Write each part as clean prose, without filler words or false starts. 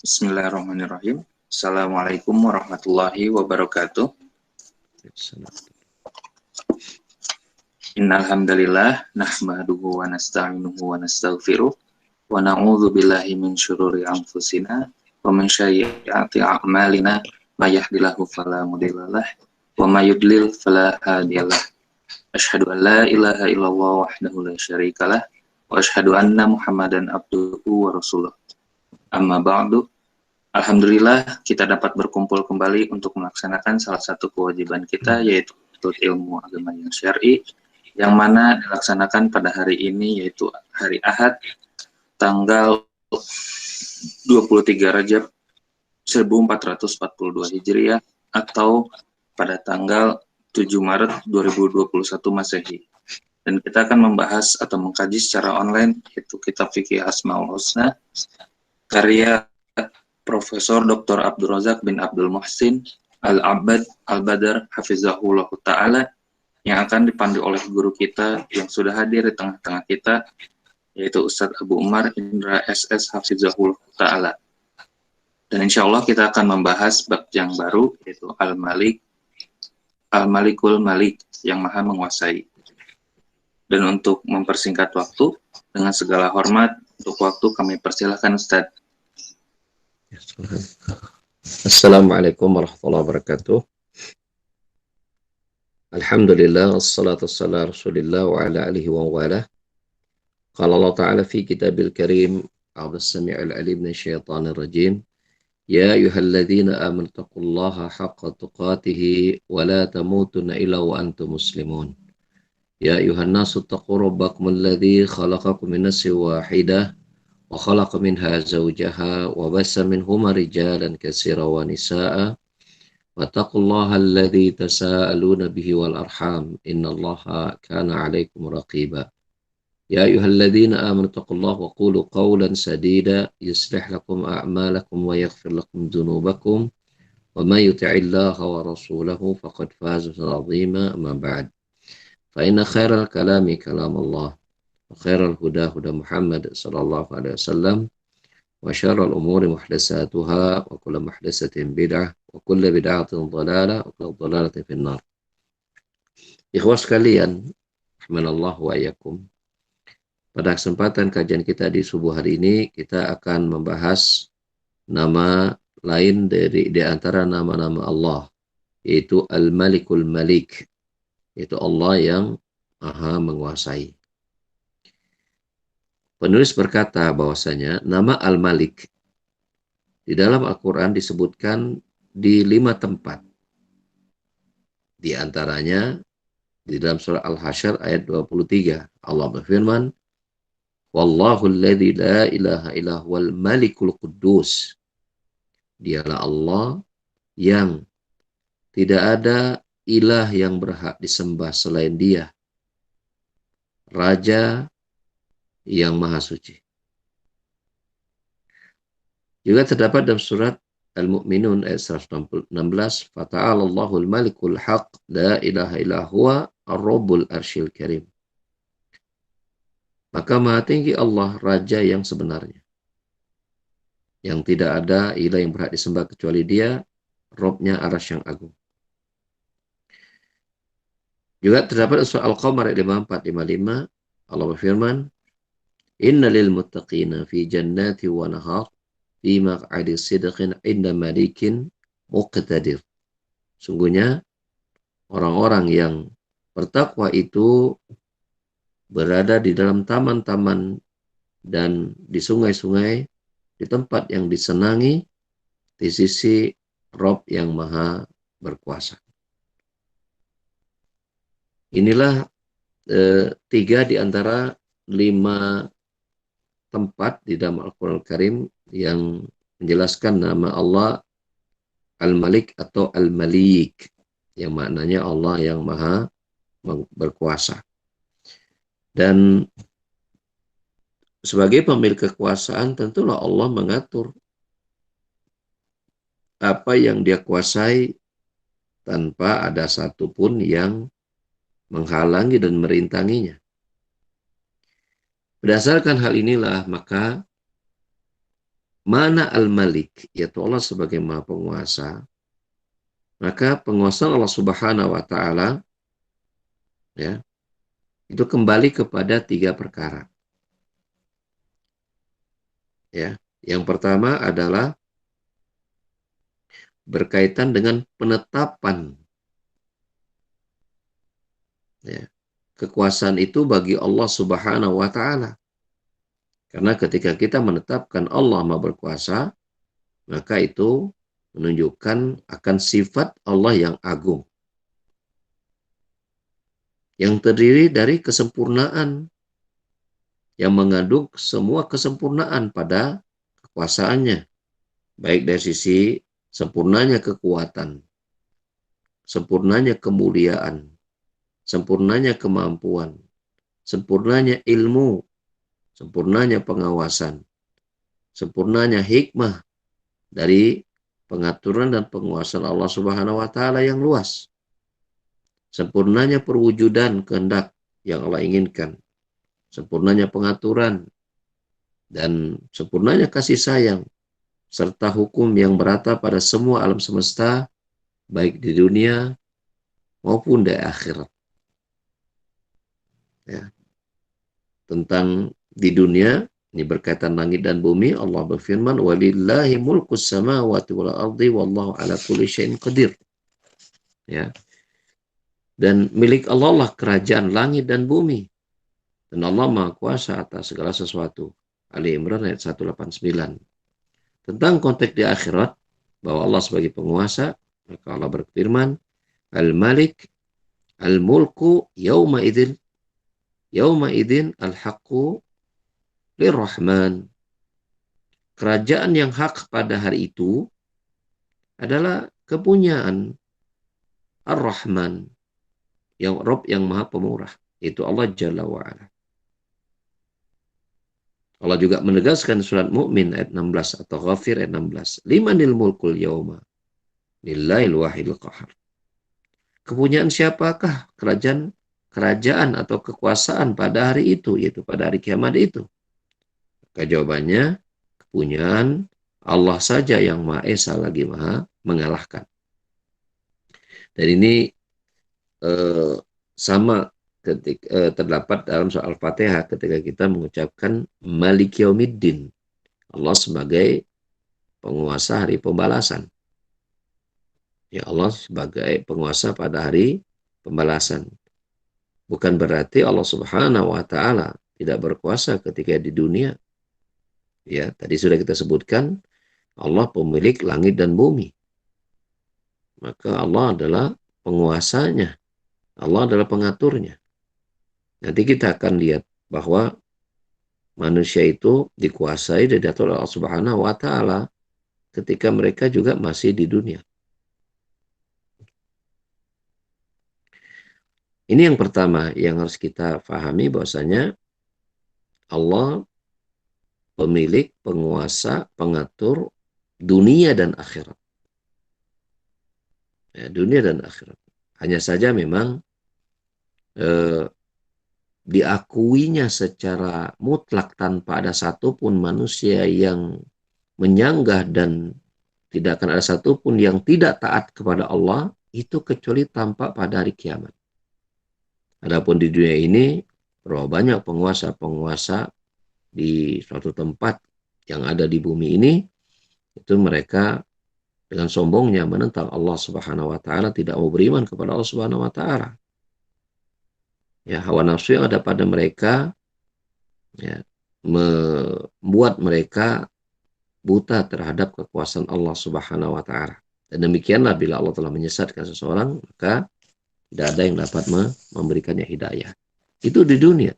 Bismillahirrahmanirrahim. Assalamualaikum warahmatullahi wabarakatuh. Innal hamdalillah nahmaduhu wa nasta'inuhu wa nastaghfiruh wa na'udzu billahi min syururi anfusina wa min sayyiati a'malina may yahdihillahu fala mudhillalah wa may yudlil fala hadiyalah. Asyhadu an la ilaha illallah wahdahu la syarikalah wa asyhadu anna Muhammadan abduhu wa rasuluh. Amma ba'du. Alhamdulillah kita dapat berkumpul kembali untuk melaksanakan salah satu kewajiban kita, yaitu menuntut ilmu agama yang syar'i, yang mana dilaksanakan pada hari ini, yaitu hari Ahad tanggal 23 Rajab 1442 Hijriah atau pada tanggal 7 Maret 2021 Masehi. Dan kita akan membahas atau mengkaji secara online yaitu kitab Fikih Asmaul Husna karya Profesor Dr. Abdul Razak bin Abdul Muhsin Al-Abbad Al-Badar Hafizahullah Ta'ala, yang akan dipandu oleh guru kita yang sudah hadir di tengah-tengah kita, yaitu Ustadz Abu Umar Indra SS Hafizahullah Ta'ala. Dan insya Allah kita akan membahas bab yang baru, yaitu Al-Malik, Al-Malikul Malik, yang maha menguasai. Dan untuk mempersingkat waktu, dengan segala hormat, untuk waktu kami persilahkan Ustadz. Assalamualaikum warahmatullahi wabarakatuh. Alhamdulillah, wassalatu wassalamu rasulillah wa ala alihi wa wala. Qala Allah Ta'ala fi kitabil karim, a'udzus sami'il alim minasyaitonir rajim. Ya ayyuhalladzina amanu taqullaha haqqa tuqatih wa la tamutunna illa wa antum muslimun. Ya ayyuhan nasu taqu rabbakumul ladzi khalaqakum min nafsin wahidah وخلق منها زوجها وبث منهما رجالا كثيرا ونساء واتقوا الله الذي تساءلون به والأرحام إن الله كان عليكم رقيبا يا أيها الذين آمنوا اتقوا الله وقولوا قولا سديدا يصلح لكم أعمالكم ويغفر لكم ذنوبكم ومن يطع الله ورسوله فقد فاز عظيما أما بعد فإن خير الكلام كلام الله وخير الهدى هدى محمد صلى الله عليه وسلم وشر الأمور محدثاتها وكل محدثة بدعة وكل بدعة ضلالة وكل ضلالة في النار. Ikhwah sekalian, rahmanallah wa iyyakum. Pada kesempatan kajian kita di subuh hari ini, kita akan membahas nama lain di antara nama-nama Allah, yaitu Al-Malikul Malik, yaitu Allah yang maha menguasai. Penulis berkata bahwasanya nama Al-Malik di dalam Al-Quran disebutkan di 5 tempat. Di antaranya di dalam surah Al-Hasyr ayat 23. Allah berfirman, Wallahu alladzi la ilaha illa huwal malikul quddus. Dialah Allah yang tidak ada ilah yang berhak disembah selain Dia, Raja yang maha suci. Juga terdapat dalam surat Al-Mu'minun ayat 116, Fata'ala Allahul Malikul Haq, la ilaha illa huwa ar-Rabbul Arsyil Karim. Maka maha tinggi Allah, Raja yang sebenarnya, yang tidak ada ilah yang berhak disembah kecuali Dia, Rabbnya Arsy yang agung. Juga terdapat surah Al-Qamar ayat 54-55, Allah berfirman, Inna lil muttaqina fi jannati wa nahar fi maq'adi sidqin 'inda malikin muqtadir. Sungguhnya orang-orang yang bertakwa itu berada di dalam taman-taman dan di sungai-sungai, di tempat yang disenangi di sisi Rabb yang maha berkuasa. Inilah 3 di antara 5 tempat di dalam Al-Quran Al-Karim yang menjelaskan nama Allah Al-Malik atau Al-Malik, yang maknanya Allah yang maha berkuasa. Dan sebagai pemilik kekuasaan tentulah Allah mengatur apa yang Dia kuasai tanpa ada satupun yang menghalangi dan merintanginya. Berdasarkan hal inilah maka mana Al-Malik, yaitu Allah sebagai Maha Penguasa, maka penguasaan Allah Subhanahu wa taala ya, itu kembali kepada 3 perkara. Ya. Yang pertama adalah berkaitan dengan penetapan ya, kekuasaan itu bagi Allah Subhanahu wa taala. Karena ketika kita menetapkan Allah Maha Berkuasa, maka itu menunjukkan akan sifat Allah yang agung, yang terdiri dari kesempurnaan, yang mengandung semua kesempurnaan pada kekuasaannya, baik dari sisi sempurnanya kekuatan, sempurnanya kemuliaan, sempurnanya kemampuan, sempurnanya ilmu, sempurnanya pengawasan, sempurnanya hikmah dari pengaturan dan penguasaan Allah Subhanahu wa taala yang luas. Sempurnanya perwujudan kehendak yang Allah inginkan, sempurnanya pengaturan, dan sempurnanya kasih sayang, serta hukum yang merata pada semua alam semesta, baik di dunia maupun di akhirat. Ya. Tentang di dunia, ini berkaitan langit dan bumi, Allah berfirman, walillahi mulkus samawati wal ardi wallahu ala kulli syai'in qadir. Ya. Dan milik Allah lah kerajaan langit dan bumi. Dan Allah Maha Kuasa atas segala sesuatu. Ali Imran ayat 189. Tentang konteks di akhirat, bahwa Allah sebagai penguasa, maka Allah berfirman, Al-Malik, Al-Mulku, Yawma idin Al-Haqqu, Lirrahman. Kerajaan yang hak pada hari itu adalah kepunyaan Ar-Rahman, yang Rob yang Maha Pemurah, itu Allah Jalla wa'ala. Allah juga menegaskan surat Mukmin ayat 16 atau Ghafir ayat 16. Limanil mulkul yauma lillahil wahidil qahar. Kepunyaan siapakah kerajaan atau kekuasaan pada hari itu, yaitu pada hari kiamat itu? Maka jawabannya, kepunyaan Allah saja yang Maha Esa lagi Maha mengalahkan. Dan ini sama ketika terdapat dalam soal Fatihah ketika kita mengucapkan Maliki Yaumiddin, Allah sebagai penguasa hari pembalasan. Ya, Allah sebagai penguasa pada hari pembalasan. Bukan berarti Allah Subhanahu wa taala tidak berkuasa ketika di dunia. Ya, tadi sudah kita sebutkan Allah pemilik langit dan bumi. Maka Allah adalah penguasanya. Allah adalah pengaturnya. Nanti kita akan lihat bahwa manusia itu dikuasai dan diatur oleh Allah Subhanahu wa taala ketika mereka juga masih di dunia. Ini yang pertama yang harus kita pahami, bahwasanya Allah pemilik, penguasa, pengatur dunia dan akhirat. Ya, dunia dan akhirat. Hanya saja memang diakuinya secara mutlak tanpa ada satupun manusia yang menyanggah dan tidak akan ada satupun yang tidak taat kepada Allah, itu kecuali tampak pada hari kiamat. Adapun di dunia ini, berapa banyak penguasa-penguasa di suatu tempat yang ada di bumi ini, itu mereka dengan sombongnya menentang Allah Subhanahu wa taala, tidak mau beriman kepada Allah Subhanahu wa taala. Ya, hawa nafsu yang ada pada mereka ya, membuat mereka buta terhadap kekuasaan Allah Subhanahu wa taala. Dan demikianlah bila Allah telah menyesatkan seseorang, maka tidak ada yang dapat memberikannya hidayah. Itu di dunia.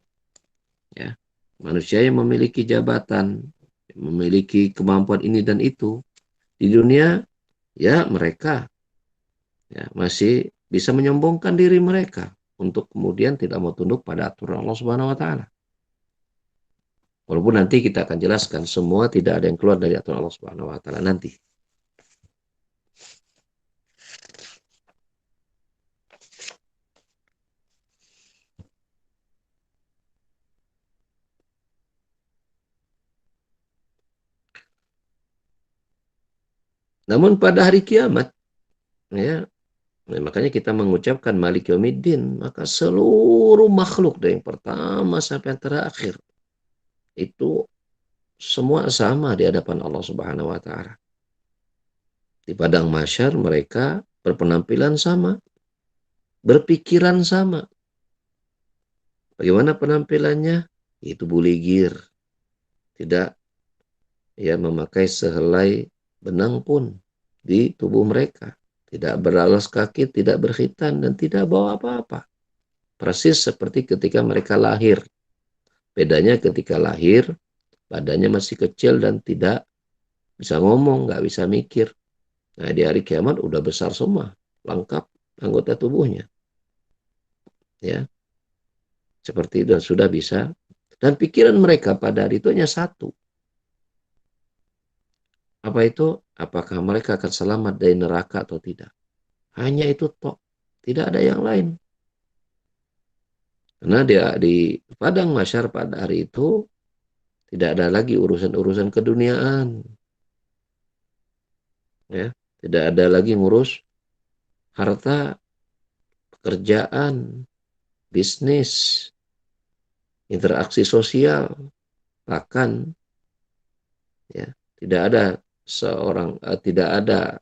Ya. Manusia yang memiliki jabatan, memiliki kemampuan ini dan itu, di dunia ya mereka ya masih bisa menyombongkan diri mereka untuk kemudian tidak mau tunduk pada aturan Allah Subhanahu wa taala. Walaupun nanti kita akan jelaskan semua tidak ada yang keluar dari aturan Allah Subhanahu wa taala nanti. Namun pada hari kiamat, ya, nah, makanya kita mengucapkan Malik Yaumiddin, maka seluruh makhluk dari yang pertama sampai yang terakhir itu semua sama di hadapan Allah Subhanahu wa taala. Di padang mahsyar mereka berpenampilan sama, berpikiran sama. Bagaimana penampilannya? Itu buligir, tidak ya memakai sehelai benang pun di tubuh mereka, tidak beralas kaki, tidak berkhitan dan tidak bawa apa-apa. Persis seperti ketika mereka lahir. Bedanya ketika lahir, badannya masih kecil dan tidak bisa ngomong, nggak bisa mikir. Nah, di hari kiamat udah besar semua, lengkap anggota tubuhnya. Ya, seperti itu sudah bisa. Dan pikiran mereka pada hari itu hanya satu. Apa itu? Apakah mereka akan selamat dari neraka atau tidak? Hanya itu tok. Tidak ada yang lain. Karena dia di padang mahsyar pada hari itu tidak ada lagi urusan-urusan keduniaan. Ya, tidak ada lagi ngurus harta, pekerjaan, bisnis, interaksi sosial, bahkan ya tidak ada tidak ada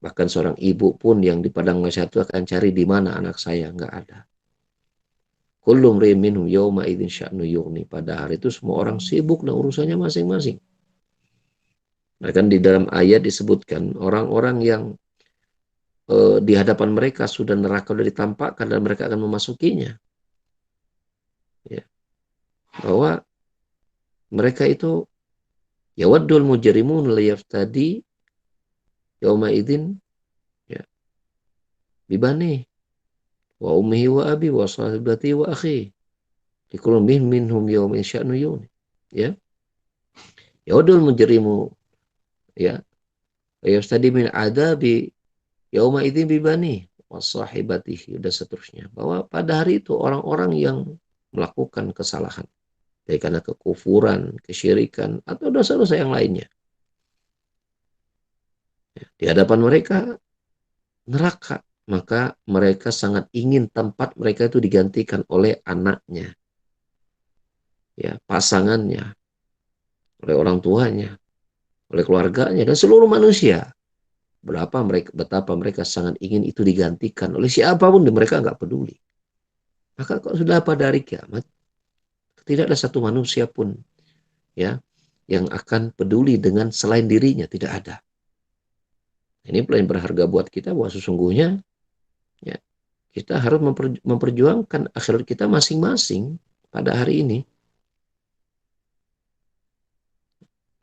bahkan seorang ibu pun yang di padang mahsyar itu akan cari di mana anak saya, nggak ada. Kullu mri'in minhum yawma idzin sya'nu yughni. Pada hari itu semua orang sibuk dengan urusannya masing-masing. Nah, kan di dalam ayat disebutkan orang-orang yang di hadapan mereka sudah neraka sudah ditampakkan dan mereka akan memasukinya. Ya, bahwa mereka itu yawaddul mujrimun la yaftadi yauma idzin ya bibani wa ummihi wa abi wa sahibati wa akhi likulli minhum yawma sya'nu yughni. Ya, yawaddul mujrimu ya yaftadi min adabi yauma idzin bibani wasahibatihi dan seterusnya, bahwa pada hari itu orang-orang yang melakukan kesalahan baik karena kekufuran, kesyirikan atau dosa-dosa yang lainnya, ya, di hadapan mereka neraka, maka mereka sangat ingin tempat mereka itu digantikan oleh anaknya, ya, pasangannya, oleh orang tuanya, oleh keluarganya dan seluruh manusia. Betapa mereka sangat ingin itu digantikan oleh siapapun dan mereka nggak peduli. Maka kok sudah pada hari kiamat tidak ada satu manusia pun ya yang akan peduli dengan selain dirinya, tidak ada. Ini paling berharga buat kita bahwa sesungguhnya ya kita harus memperjuangkan akhirat kita masing-masing pada hari ini.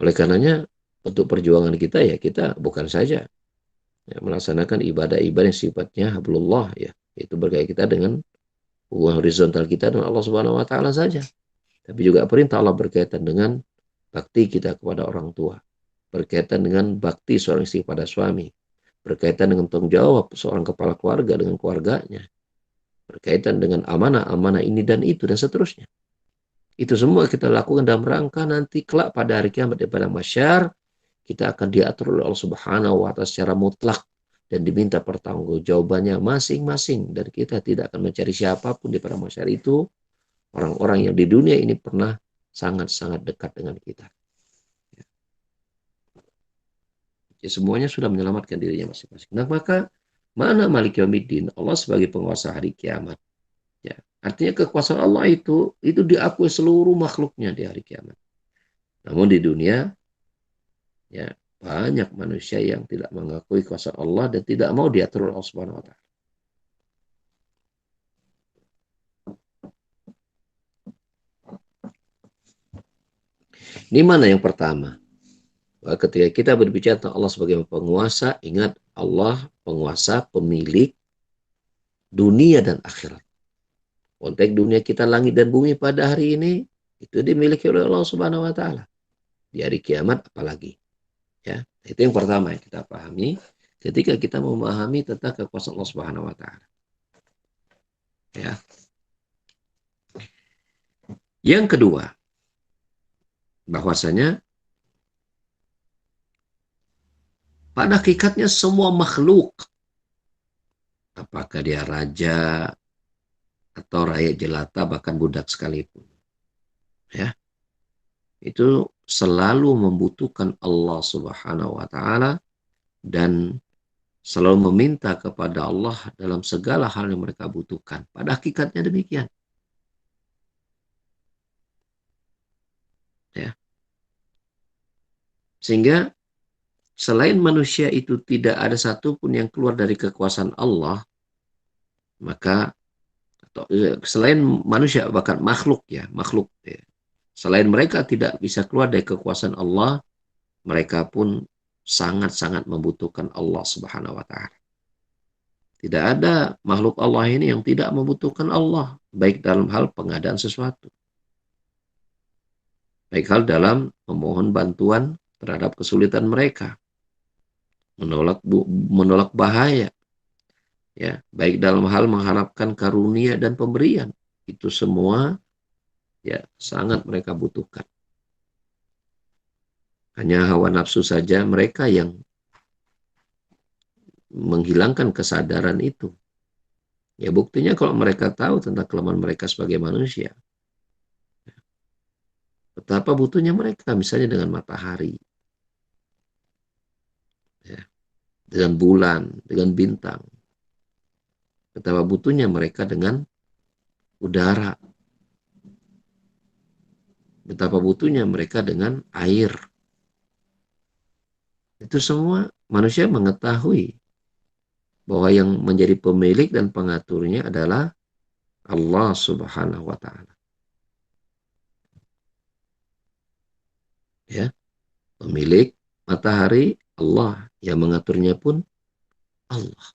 Oleh karenanya untuk perjuangan kita ya kita bukan saja ya, melaksanakan ibadah-ibadah yang sifatnya hablullah ya, itu berkait kita dengan hubungan horizontal kita dengan Allah Subhanahu wa taala saja. Tapi juga perintah Allah berkaitan dengan bakti kita kepada orang tua, berkaitan dengan bakti seorang istri pada suami, berkaitan dengan tanggung jawab seorang kepala keluarga dengan keluarganya, berkaitan dengan amanah-amanah ini dan itu dan seterusnya. Itu semua kita lakukan dalam rangka nanti kelak pada hari kiamat di padang mahsyar kita akan diatur oleh Allah Subhanahu wa taala secara mutlak dan diminta pertanggungjawabannya masing-masing, dan kita tidak akan mencari siapapun di padang mahsyar itu orang-orang yang di dunia ini pernah sangat-sangat dekat dengan kita. Ya, semuanya sudah menyelamatkan dirinya masing-masing. Nah, maka mana Malik Yaumiddin? Allah sebagai penguasa hari kiamat. Ya, artinya kekuasaan Allah itu diakui seluruh makhluknya di hari kiamat. Namun di dunia ya banyak manusia yang tidak mengakui kuasa Allah dan tidak mau diatur oleh Allah Subhanahu wa taala. Ini mana yang pertama? Ketika kita berbicara tentang Allah sebagai penguasa, ingat Allah penguasa, pemilik dunia dan akhirat. Konteks dunia kita, langit dan bumi pada hari ini itu dimiliki oleh Allah Subhanahu wa taala. Di hari kiamat apalagi. Ya, itu yang pertama yang kita pahami ketika kita memahami tentang kekuasaan Allah Subhanahu wa taala. Ya. Yang kedua, bahwasanya Pada hakikatnya semua makhluk, apakah dia raja atau rakyat jelata bahkan budak sekalipun, ya, itu selalu membutuhkan Allah Subhanahu wa taala dan selalu meminta kepada Allah dalam segala hal yang mereka butuhkan. Pada hakikatnya demikian, ya. Sehingga selain manusia itu tidak ada satupun yang keluar dari kekuasaan Allah, maka selain manusia bahkan makhluk, ya, makhluk, ya. Selain mereka tidak bisa keluar dari kekuasaan Allah, mereka pun sangat-sangat membutuhkan Allah Subhanahu wa taala. Tidak ada makhluk Allah ini yang tidak membutuhkan Allah, baik dalam hal pengadaan sesuatu, baik hal dalam memohon bantuan terhadap kesulitan mereka, menolak bahaya, ya, baik dalam hal mengharapkan karunia dan pemberian. Itu semua, ya, sangat mereka butuhkan. Hanya hawa nafsu saja mereka yang menghilangkan kesadaran itu. Ya, buktinya kalau mereka tahu tentang kelemahan mereka sebagai manusia, betapa butuhnya mereka, misalnya dengan matahari, ya, dengan bulan, dengan bintang. Betapa butuhnya mereka dengan udara. Betapa butuhnya mereka dengan air. Itu semua manusia mengetahui bahwa yang menjadi pemilik dan pengaturnya adalah Allah Subhanahu wa taala. Ya, pemilik matahari Allah, yang mengaturnya pun Allah.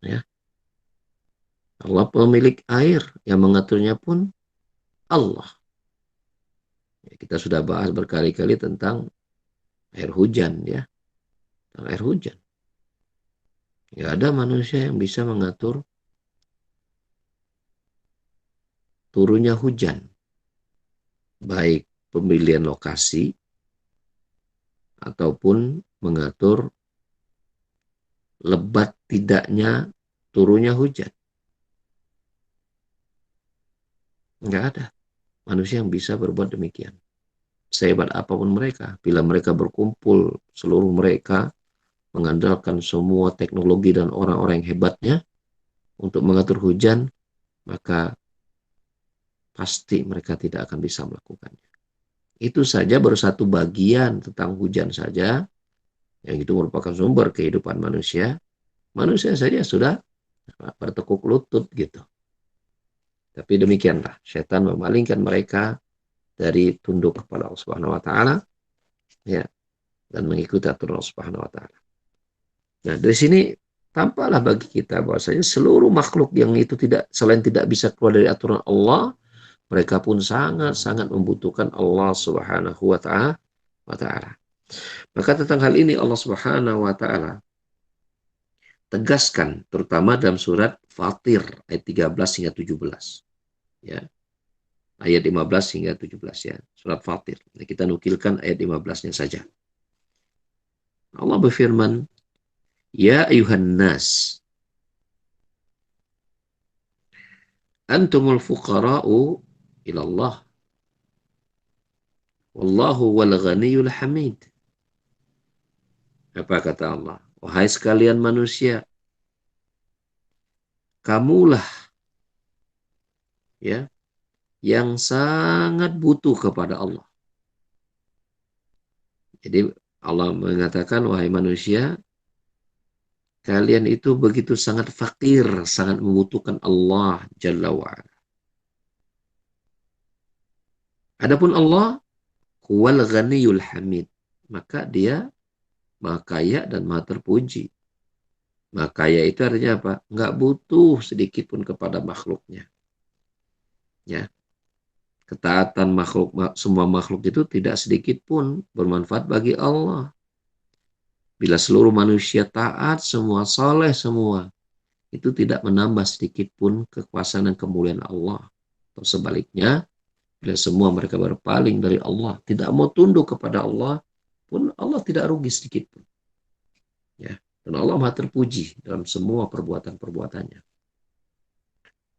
Ya, Allah pemilik air, yang mengaturnya pun Allah. Ya, kita sudah bahas berkali-kali tentang air hujan, ya, tentang air hujan. Nggak ada manusia yang bisa mengatur turunnya hujan, baik pemilihan lokasi ataupun mengatur lebat tidaknya turunnya hujan. Nggak ada manusia yang bisa berbuat demikian. Sehebat apapun mereka, bila mereka berkumpul, seluruh mereka mengandalkan semua teknologi dan orang-orang yang hebatnya untuk mengatur hujan, maka pasti mereka tidak akan bisa melakukannya. Itu saja baru satu bagian tentang hujan saja, yang itu merupakan sumber kehidupan manusia. Manusia saja sudah bertekuk lutut gitu. Tapi demikianlah, setan memalingkan mereka dari tunduk kepada Allah Subhanahu wa taala, ya, dan mengikuti aturan Allah Subhanahu wa taala. Nah, dari sini tampaklah bagi kita bahwasanya seluruh makhluk yang itu selain tidak bisa keluar dari aturan Allah, mereka pun sangat-sangat membutuhkan Allah Subhanahu wa taala. Maka tentang hal ini Allah Subhanahu wa taala tegaskan terutama dalam surat Fatir ayat 13 hingga 17. Ya. Ayat 15 hingga 17, ya. Surat Fatir. Nah, kita nukilkan ayat 15-nya saja. Allah berfirman, "Ya ayuhan nas, antumul fuqara'u ilallah. Wallahu wal ghaniyul hamid." Apa kata Allah? Wahai sekalian manusia, kamulah, ya, yang sangat butuh kepada Allah. Jadi Allah mengatakan, wahai manusia, kalian itu begitu sangat fakir, sangat membutuhkan Allah Jalla wa'ala. Adapun Allah, huwal ghaniyul hamid. Maka dia maha kaya dan maha terpuji. Maha kaya itu artinya apa? Nggak butuh sedikit pun kepada makhluknya. Ya. Ketaatan semua makhluk itu tidak sedikit pun bermanfaat bagi Allah. Bila seluruh manusia taat, semua soleh semua, itu tidak menambah sedikit pun kekuasaan dan kemuliaan Allah. Atau sebaliknya, bila semua mereka berpaling dari Allah, tidak mau tunduk kepada Allah, pun Allah tidak rugi sedikit pun. Ya. Dan Allah Maha terpuji dalam semua perbuatan-perbuatannya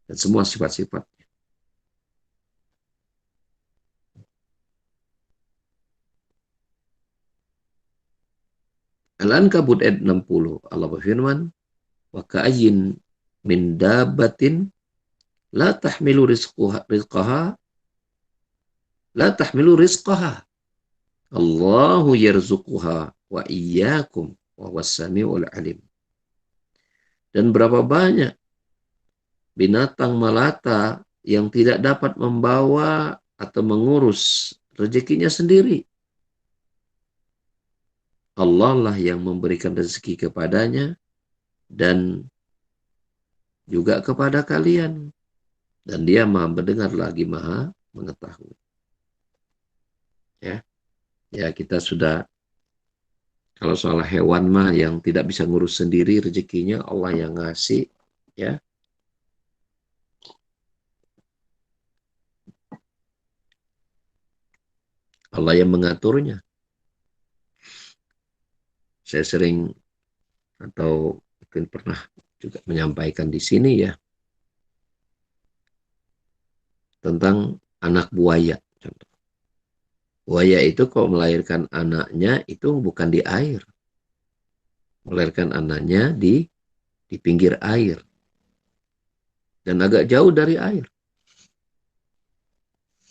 dan semua sifat-sifat. Al-Ankabut ayat 60, Allah berfirman, wa ka'ayyin min dabbatin la tahmilu rizqaha Allahu yarzuquha wa iyyakum wa huwas samiul alim. Dan berapa banyak binatang melata yang tidak dapat membawa atau mengurus rezekinya sendiri. Allah lah yang memberikan rezeki kepadanya dan juga kepada kalian. Dan dia maha mendengar lagi maha mengetahui. Ya, kita sudah, kalau soal hewan mah yang tidak bisa ngurus sendiri rezekinya Allah yang ngasih, ya. Allah yang mengaturnya. Saya sering atau mungkin pernah juga menyampaikan di sini ya tentang anak buaya. Contoh. Buaya itu kalau melahirkan anaknya itu bukan di air. Melahirkan anaknya di pinggir air. Dan agak jauh dari air.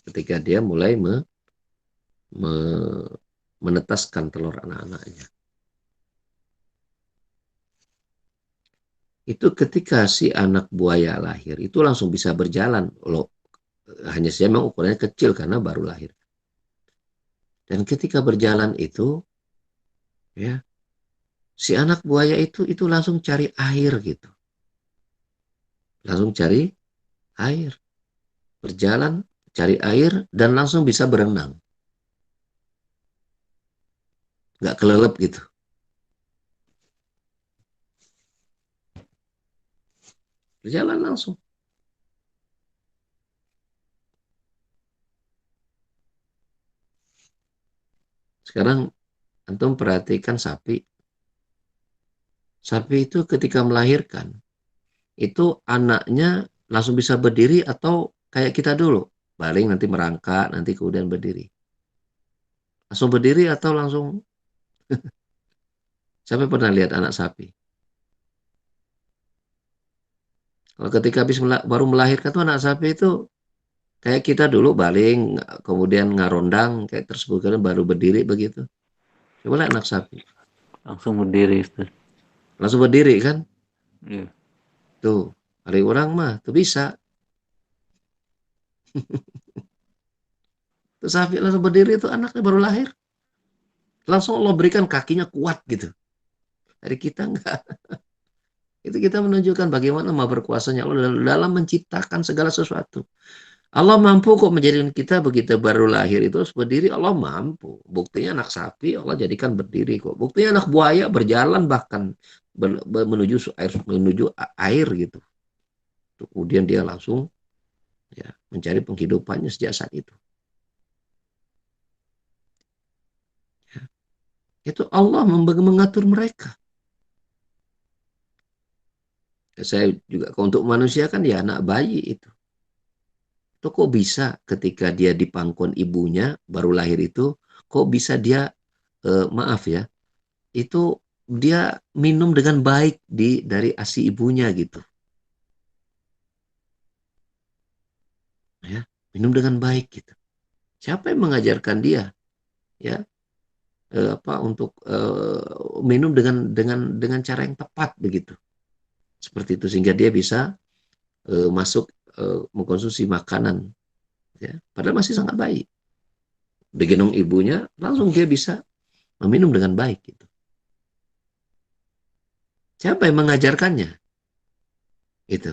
Ketika dia mulai menetaskan telur anak-anaknya. Itu ketika si anak buaya lahir, itu langsung bisa berjalan. Loh, hanya saja memang ukurannya kecil karena baru lahir. Dan ketika berjalan itu, ya, si anak buaya itu langsung cari air gitu. Langsung cari air. Berjalan, cari air, dan langsung bisa berenang. Nggak kelelep gitu. Berjalan langsung. Sekarang antum perhatikan sapi. Sapi itu ketika melahirkan, itu anaknya langsung bisa berdiri atau kayak kita dulu. Baling nanti merangkak, nanti kemudian berdiri. Langsung berdiri atau langsung... Siapa pernah lihat anak sapi? Kalau ketika habis baru melahirkan tuh anak sapi itu kayak kita dulu baling, kemudian ngarondang, kayak tersebut kan baru berdiri begitu. Coba lihat anak sapi. Langsung berdiri, Ustaz. Langsung berdiri kan? Iya. Tuh, hari orang mah tuh bisa. Tuh sapi langsung berdiri itu anaknya baru lahir. Langsung Allah berikan kakinya kuat gitu. Dari kita enggak. Itu kita menunjukkan bagaimana maha berkuasanya Allah dalam menciptakan segala sesuatu. Allah mampu kok menjadikan kita begitu baru lahir itu berdiri, Allah mampu. Buktinya anak sapi Allah jadikan berdiri kok. Buktinya anak buaya berjalan bahkan menuju air gitu. Kemudian dia langsung ya mencari penghidupannya sejak saat itu. Ya. Itu Allah mengatur mereka. Saya juga untuk manusia kan ya anak bayi itu. Itu kok bisa ketika dia di pangkuan ibunya baru lahir itu, kok bisa dia maaf ya, itu dia minum dengan baik dari ASI ibunya gitu. Ya, minum dengan baik gitu. Siapa yang mengajarkan dia? Ya, untuk minum dengan cara yang tepat begitu. Seperti itu sehingga dia bisa masuk mengkonsumsi makanan ya, padahal masih sangat baik. Digendong ibunya langsung dia bisa meminum dengan baik gitu. Siapa yang mengajarkannya? Itu.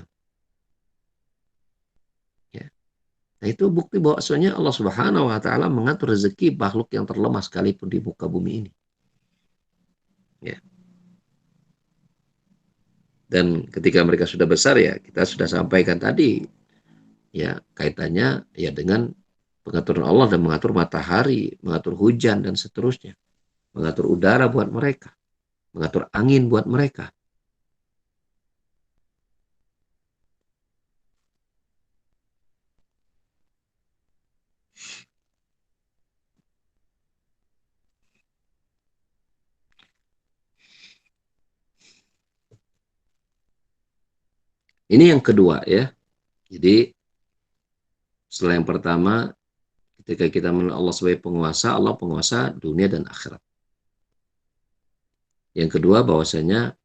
Ya. Nah, itu bukti bahwasanya Allah Subhanahu wa taala mengatur rezeki makhluk yang terlemah sekalipun di muka bumi ini. Ya. Dan ketika mereka sudah besar ya, kita sudah sampaikan tadi ya kaitannya ya dengan pengaturan Allah dan mengatur matahari, mengatur hujan dan seterusnya. mengatur udara buat mereka, mengatur angin buat mereka. Ini yang kedua ya. Jadi setelah yang pertama, ketika kita mengenal Allah sebagai penguasa, Allah penguasa dunia dan akhirat. Yang kedua, bahwasanya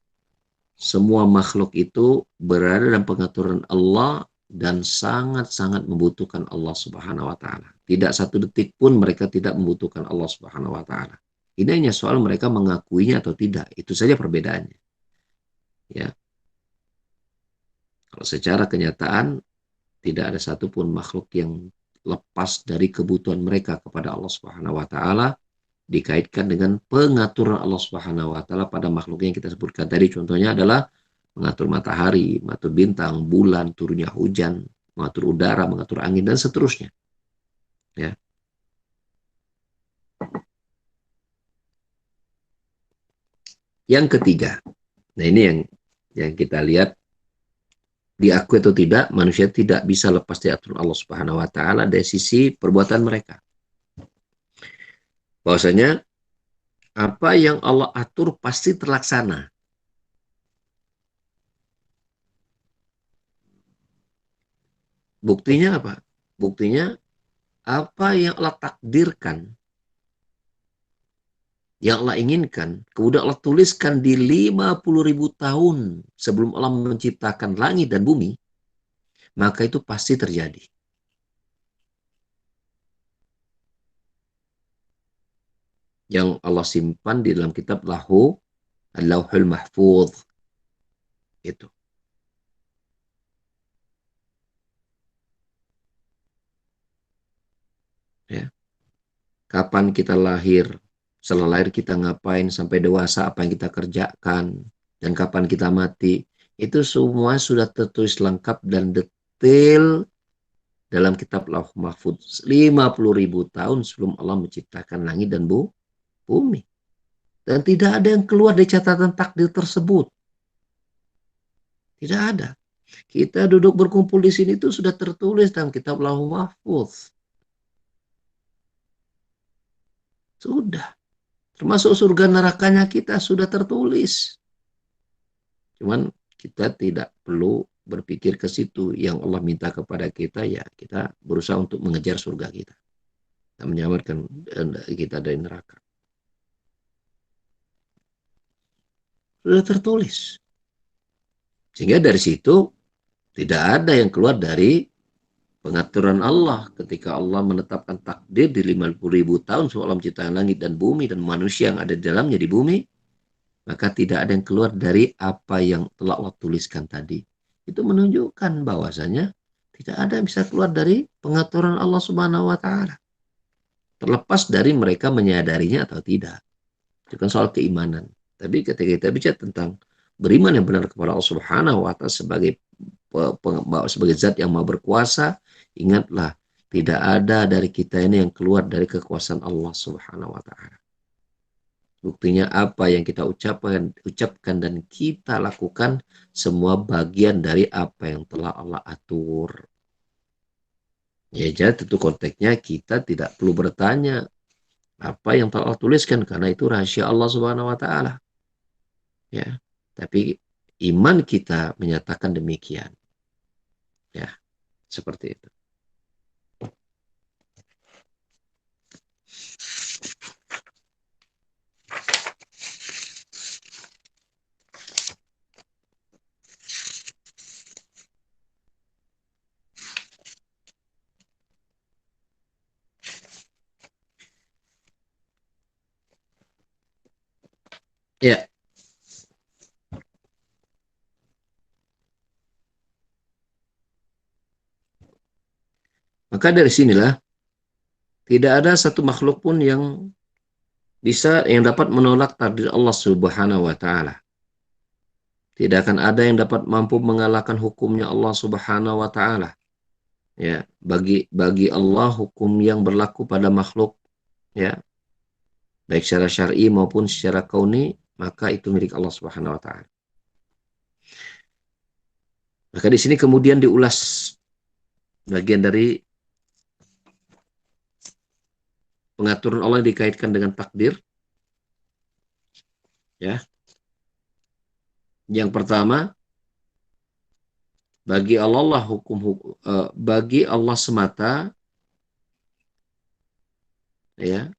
semua makhluk itu berada dalam pengaturan Allah dan sangat-sangat membutuhkan Allah Subhanahu wa taala. Tidak satu detik pun mereka tidak membutuhkan Allah Subhanahu wa taala. Ini hanya soal mereka mengakuinya atau tidak. Itu saja perbedaannya. Ya. Kalau secara kenyataan tidak ada satupun makhluk yang lepas dari kebutuhan mereka kepada Allah Subhanahu wa taala, dikaitkan dengan pengaturan Allah Subhanahu wa taala pada makhluk yang kita sebutkan tadi. Contohnya adalah mengatur matahari, mengatur bintang, bulan, turunnya hujan, mengatur udara, mengatur angin dan seterusnya. Ya. Yang ketiga. Nah, ini yang kita lihat, diakui atau tidak, manusia tidak bisa lepas dari aturan Allah Subhanahu wa taala dari sisi perbuatan mereka. Bahwasanya apa yang Allah atur pasti terlaksana. Buktinya apa? Buktinya apa yang Allah takdirkan, yang Allah inginkan, kemudian Allah tuliskan di 50.000 tahun sebelum Allah menciptakan langit dan bumi, maka itu pasti terjadi. Yang Allah simpan di dalam kitab Lauhul Mahfuz. Itu. Ya. Kapan kita lahir, setelah lahir kita ngapain, sampai dewasa apa yang kita kerjakan, dan kapan kita mati, itu semua sudah tertulis lengkap dan detail dalam kitab Lauh Mahfuz 50.000 tahun sebelum Allah menciptakan langit dan bumi. Dan tidak ada yang keluar dari catatan takdir tersebut. Tidak ada. Kita duduk berkumpul di sini itu sudah tertulis dalam kitab Lauh Mahfuz. Sudah. Termasuk surga nerakanya kita sudah tertulis. Cuman kita tidak perlu berpikir ke situ. Yang Allah minta kepada kita, ya kita berusaha untuk mengejar surga kita. Dan menyelamatkan kita dari neraka. Sudah tertulis. Sehingga dari situ tidak ada yang keluar dari pengaturan Allah. Ketika Allah menetapkan takdir di 50.000 tahun sebelum Allah menciptakan langit dan bumi dan manusia yang ada di dalamnya di bumi, maka tidak ada yang keluar dari apa yang telah Allah tuliskan tadi. Itu menunjukkan bahwasanya tidak ada yang bisa keluar dari pengaturan Allah Subhanahu wa taala. Terlepas dari mereka menyadarinya atau tidak. Itu kan soal keimanan. Tapi ketika kita bicara tentang beriman yang benar kepada Allah Subhanahu wa taala sebagai zat yang maha berkuasa, ingatlah tidak ada dari kita ini yang keluar dari kekuasaan Allah Subhanahu wa taala. Buktinya apa yang kita ucapkan dan kita lakukan semua bagian dari apa yang telah Allah atur. Ya, jadi tentu konteksnya kita tidak perlu bertanya apa yang telah Allah tuliskan karena itu rahasia Allah Subhanahu wa taala. Ya. Tapi iman kita menyatakan demikian. Ya, seperti itu. Ya. Maka dari sinilah tidak ada satu makhluk pun yang dapat menolak takdir Allah Subhanahu wa taala. Tidak akan ada yang dapat mampu mengalahkan hukumnya Allah Subhanahu wa taala. Ya, bagi Allah hukum yang berlaku pada makhluk, ya, baik secara syar'i maupun secara kauni, maka itu milik Allah Subhanahu wa taala. Maka di sini kemudian diulas bagian dari pengaturan Allah dikaitkan dengan takdir. Ya. Yang pertama, bagi Allah lah bagi Allah semata, ya,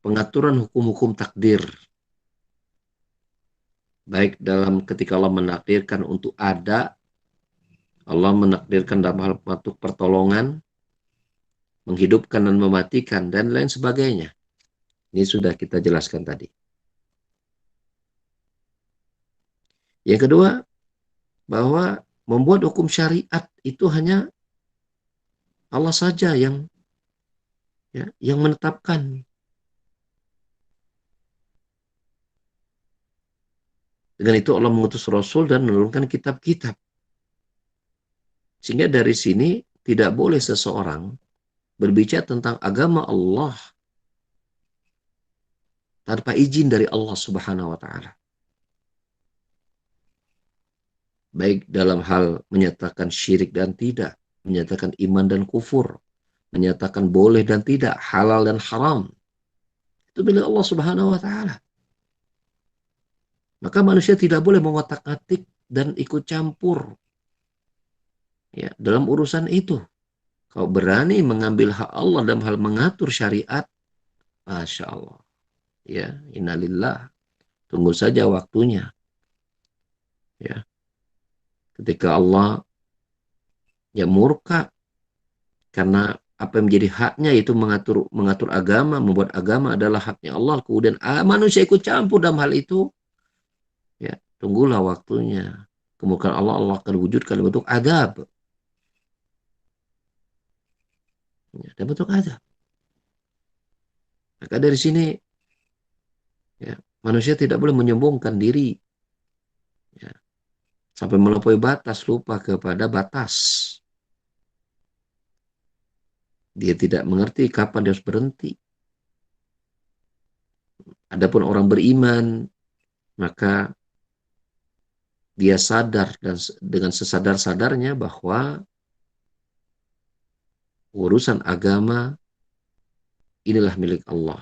pengaturan hukum-hukum takdir. Baik dalam ketika Allah menakdirkan untuk ada, Allah menakdirkan dalam hal bentuk pertolongan, menghidupkan dan mematikan, dan lain sebagainya. Ini sudah kita jelaskan tadi. Yang kedua, bahwa membuat hukum syariat itu hanya Allah saja yang menetapkan. Dengan itu Allah mengutus Rasul dan menurunkan kitab-kitab. Sehingga dari sini tidak boleh seseorang berbicara tentang agama Allah tanpa izin dari Allah Subhanahu wa taala. Baik dalam hal menyatakan syirik dan tidak, menyatakan iman dan kufur, menyatakan boleh dan tidak, halal dan haram. Itu milik Allah Subhanahu wa taala. Maka manusia tidak boleh mengotak-atik dan ikut campur, ya, dalam urusan itu. Kau berani mengambil hak Allah dalam hal mengatur syariat, Masya Allah. Ya, innalillah. Tunggu saja waktunya. Ya. Ketika Allah murka karena apa yang menjadi haknya itu mengatur agama, membuat agama adalah haknya Allah. Kemudian manusia ikut campur dalam hal itu. Ya, tunggulah waktunya. Kemudian Allah akan wujudkan bentuk adab. Ya, dan bentuk adab. Maka dari sini, ya, manusia tidak boleh menyombongkan diri, ya, sampai melampaui batas, lupa kepada batas. Dia tidak mengerti kapan dia harus berhenti. Adapun orang beriman, maka dia sadar dan dengan sesadar-sadarnya bahwa urusan agama inilah milik Allah.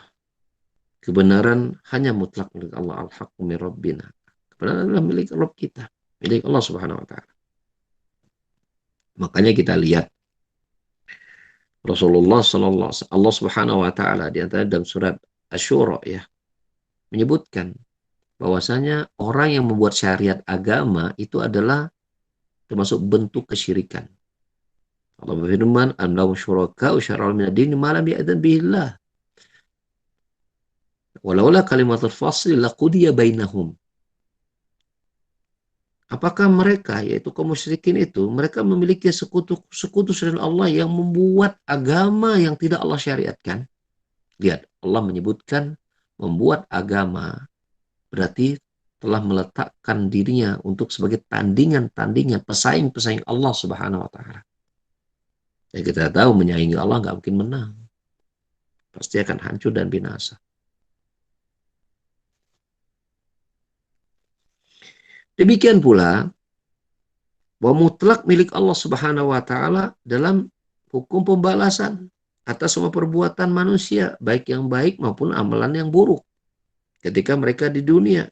Kebenaran hanya mutlak milik Allah. Al-haqqu min Rabbina. Kebenaran adalah milik Rabb kita, milik Allah Subhanahu wa taala. Makanya kita lihat Rasulullah sallallahu alaihi wasallam, Allah Subhanahu wa taala di antara dalam surat Asy-Syura, ya, menyebutkan bahwasanya orang yang membuat syariat agama itu adalah termasuk bentuk kesyirikan. Allah berfirman, "Annahum syuraka'u syara'u min ad-din ma lam ya'zan bihi Allah. Walaula kalimatul fasli laqudiya bainahum." Apakah mereka, yaitu kaum musyrikin itu, mereka memiliki sekutu selain Allah yang membuat agama yang tidak Allah syariatkan? Lihat, Allah menyebutkan membuat agama berarti telah meletakkan dirinya untuk sebagai tandingan-tandingan, pesaing-pesaing Allah Subhanahu wa taala. Ya, kita tahu menyaingi Allah nggak mungkin menang. Pasti akan hancur dan binasa. Demikian pula bahwa mutlak milik Allah Subhanahu wa taala dalam hukum pembalasan atas semua perbuatan manusia, baik yang baik maupun amalan yang buruk ketika mereka di dunia.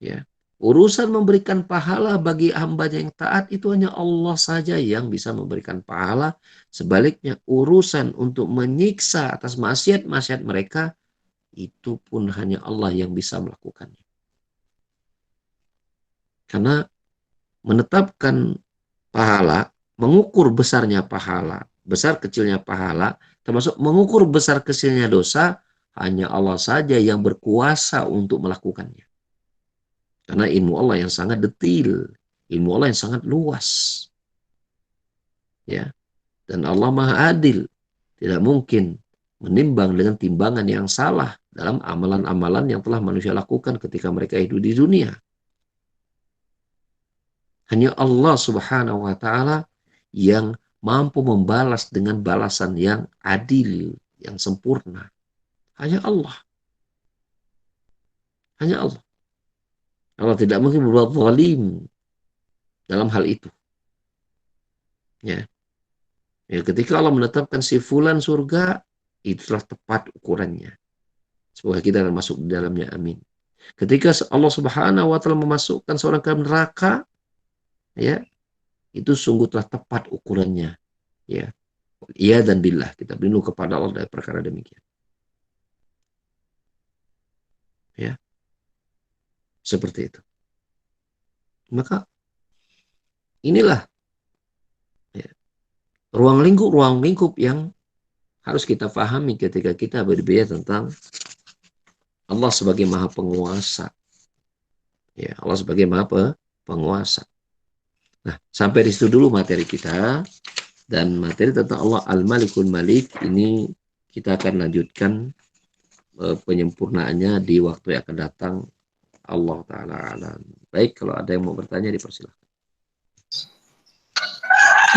Ya. Urusan memberikan pahala bagi hambanya yang taat itu hanya Allah saja yang bisa memberikan pahala. Sebaliknya urusan untuk menyiksa atas maksiat-maksiat mereka itu pun hanya Allah yang bisa melakukannya. Karena menetapkan pahala, mengukur besarnya pahala, besar kecilnya pahala, termasuk mengukur besar kecilnya dosa, hanya Allah saja yang berkuasa untuk melakukannya. Karena ilmu Allah yang sangat detil, ilmu Allah yang sangat luas. Ya. Dan Allah Maha Adil, tidak mungkin menimbang dengan timbangan yang salah dalam amalan-amalan yang telah manusia lakukan ketika mereka hidup di dunia. Hanya Allah Subhanahu wa taala yang mampu membalas dengan balasan yang adil. yang sempurna. Hanya Allah. Hanya Allah. Allah tidak mungkin berbuat zalim dalam hal itu. Ya. Ya, ketika Allah menetapkan si fulan surga, itulah tepat ukurannya. Semoga kita akan masuk di dalamnya. Amin. Ketika Allah Subhanahu wa taala memasukkan seorang ke neraka, ya, itu sungguh telah tepat ukurannya. Ya. Iya dan billah, kita berlindung kepada Allah dari perkara demikian. Ya. Seperti itu. Maka inilah, ya, ruang lingkup yang harus kita pahami ketika kita berbicara tentang Allah sebagai maha penguasa. Ya, Allah sebagai maha penguasa. Nah, sampai di situ dulu materi kita. Dan materi tentang Allah Al-Malikul Malik ini kita akan lanjutkan penyempurnaannya di waktu yang akan datang. Allah Ta'ala alam. Baik, kalau ada yang mau bertanya dipersilahkan.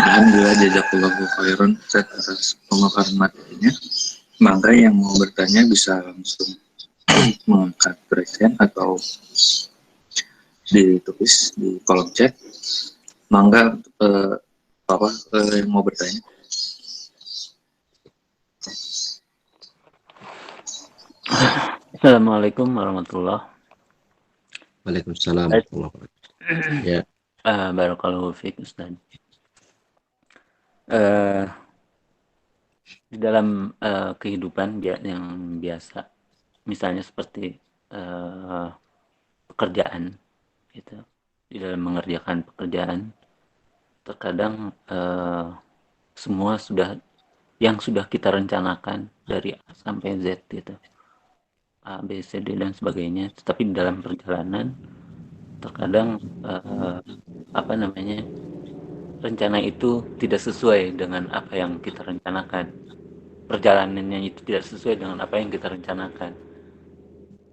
Alhamdulillah, jazakallahu khairan atas pemaparan materinya. Maka yang mau bertanya bisa langsung mengangkat present atau ditulis di kolom chat. Mangga yang mau bertanya. Assalamualaikum warahmatullahi wabarakatuh. Waalaikumsalam warahmatullahi wabarakatuh. Ya. Barakallahu fiik Ustaz. Di dalam kehidupan yang biasa, misalnya seperti pekerjaan, gitu. Di dalam mengerjakan pekerjaan, terkadang semua yang sudah kita rencanakan dari A sampai Z, gitu. A, B, C, D dan sebagainya. Tetapi di dalam perjalanan terkadang rencana itu tidak sesuai dengan apa yang kita rencanakan. Perjalanannya itu tidak sesuai dengan apa yang kita rencanakan.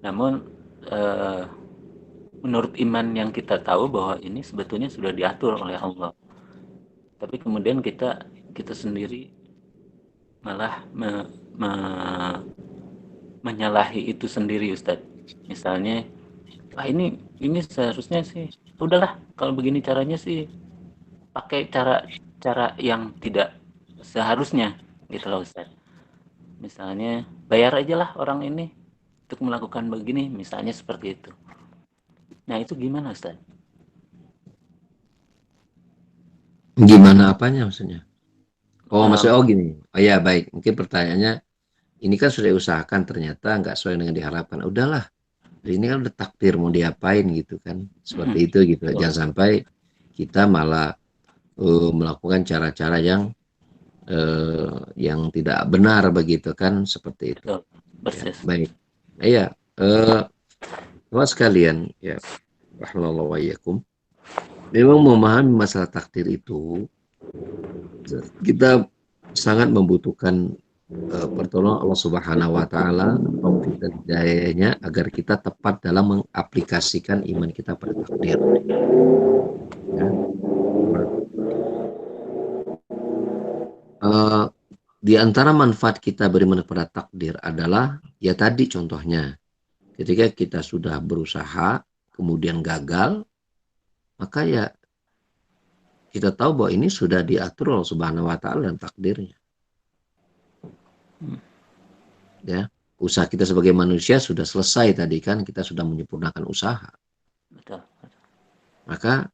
Namun menurut iman yang kita tahu bahwa ini sebetulnya sudah diatur oleh Allah. Tapi kemudian kita sendiri malah menyalahi itu sendiri, Ustadz. Misalnya, ini seharusnya sih, udahlah kalau begini caranya sih pakai cara yang tidak seharusnya, gitu loh Ustadz. Misalnya bayar aja lah orang ini untuk melakukan begini, misalnya seperti itu. Nah itu gimana Ustadz? Gimana apanya maksudnya? Oh maksudnya gini. Oh ya baik, mungkin pertanyaannya ini kan sudah diusahakan ternyata nggak sesuai dengan diharapkan. Udahlah, ini kan udah takdir mau diapain gitu kan. Seperti itu gitu. Jangan sampai kita malah melakukan cara-cara yang tidak benar begitu kan, seperti itu. Ya, baik. Iya, teman sekalian ya, rahmanallahu wa iyyakum. Memang memahami masalah takdir itu kita sangat membutuhkan pertolongan Allah Subhanahu wa taala, taufik dan hidayahnya agar kita tepat dalam mengaplikasikan iman kita pada takdir. Ya. Di antara manfaat kita beriman pada takdir adalah ya tadi contohnya, ketika kita sudah berusaha kemudian gagal, maka ya kita tahu bahwa ini sudah diatur Allah Subhanahu wa taala dan takdirnya. Ya, usaha kita sebagai manusia sudah selesai tadi kan, kita sudah menyempurnakan usaha. Betul. Maka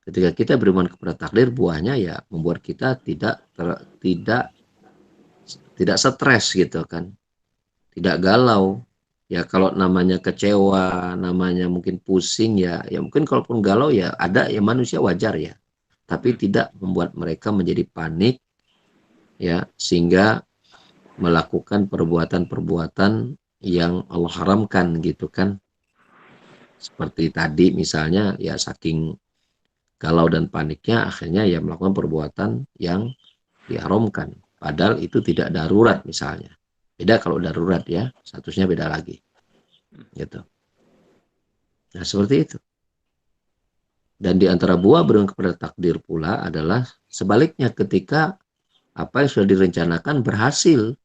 ketika kita beriman kepada takdir, buahnya ya membuat kita tidak stres gitu kan, tidak galau. Ya kalau namanya kecewa, namanya mungkin pusing ya mungkin kalaupun galau ya ada ya, manusia wajar ya, tapi tidak membuat mereka menjadi panik ya sehingga melakukan perbuatan-perbuatan yang Allah haramkan gitu kan. Seperti tadi misalnya ya saking galau dan paniknya akhirnya ya melakukan perbuatan yang diharamkan. Padahal itu tidak darurat misalnya. Beda kalau darurat ya, statusnya beda lagi. Gitu. Nah seperti itu. Dan di antara buah beriman kepada takdir pula adalah sebaliknya, ketika apa yang sudah direncanakan berhasil.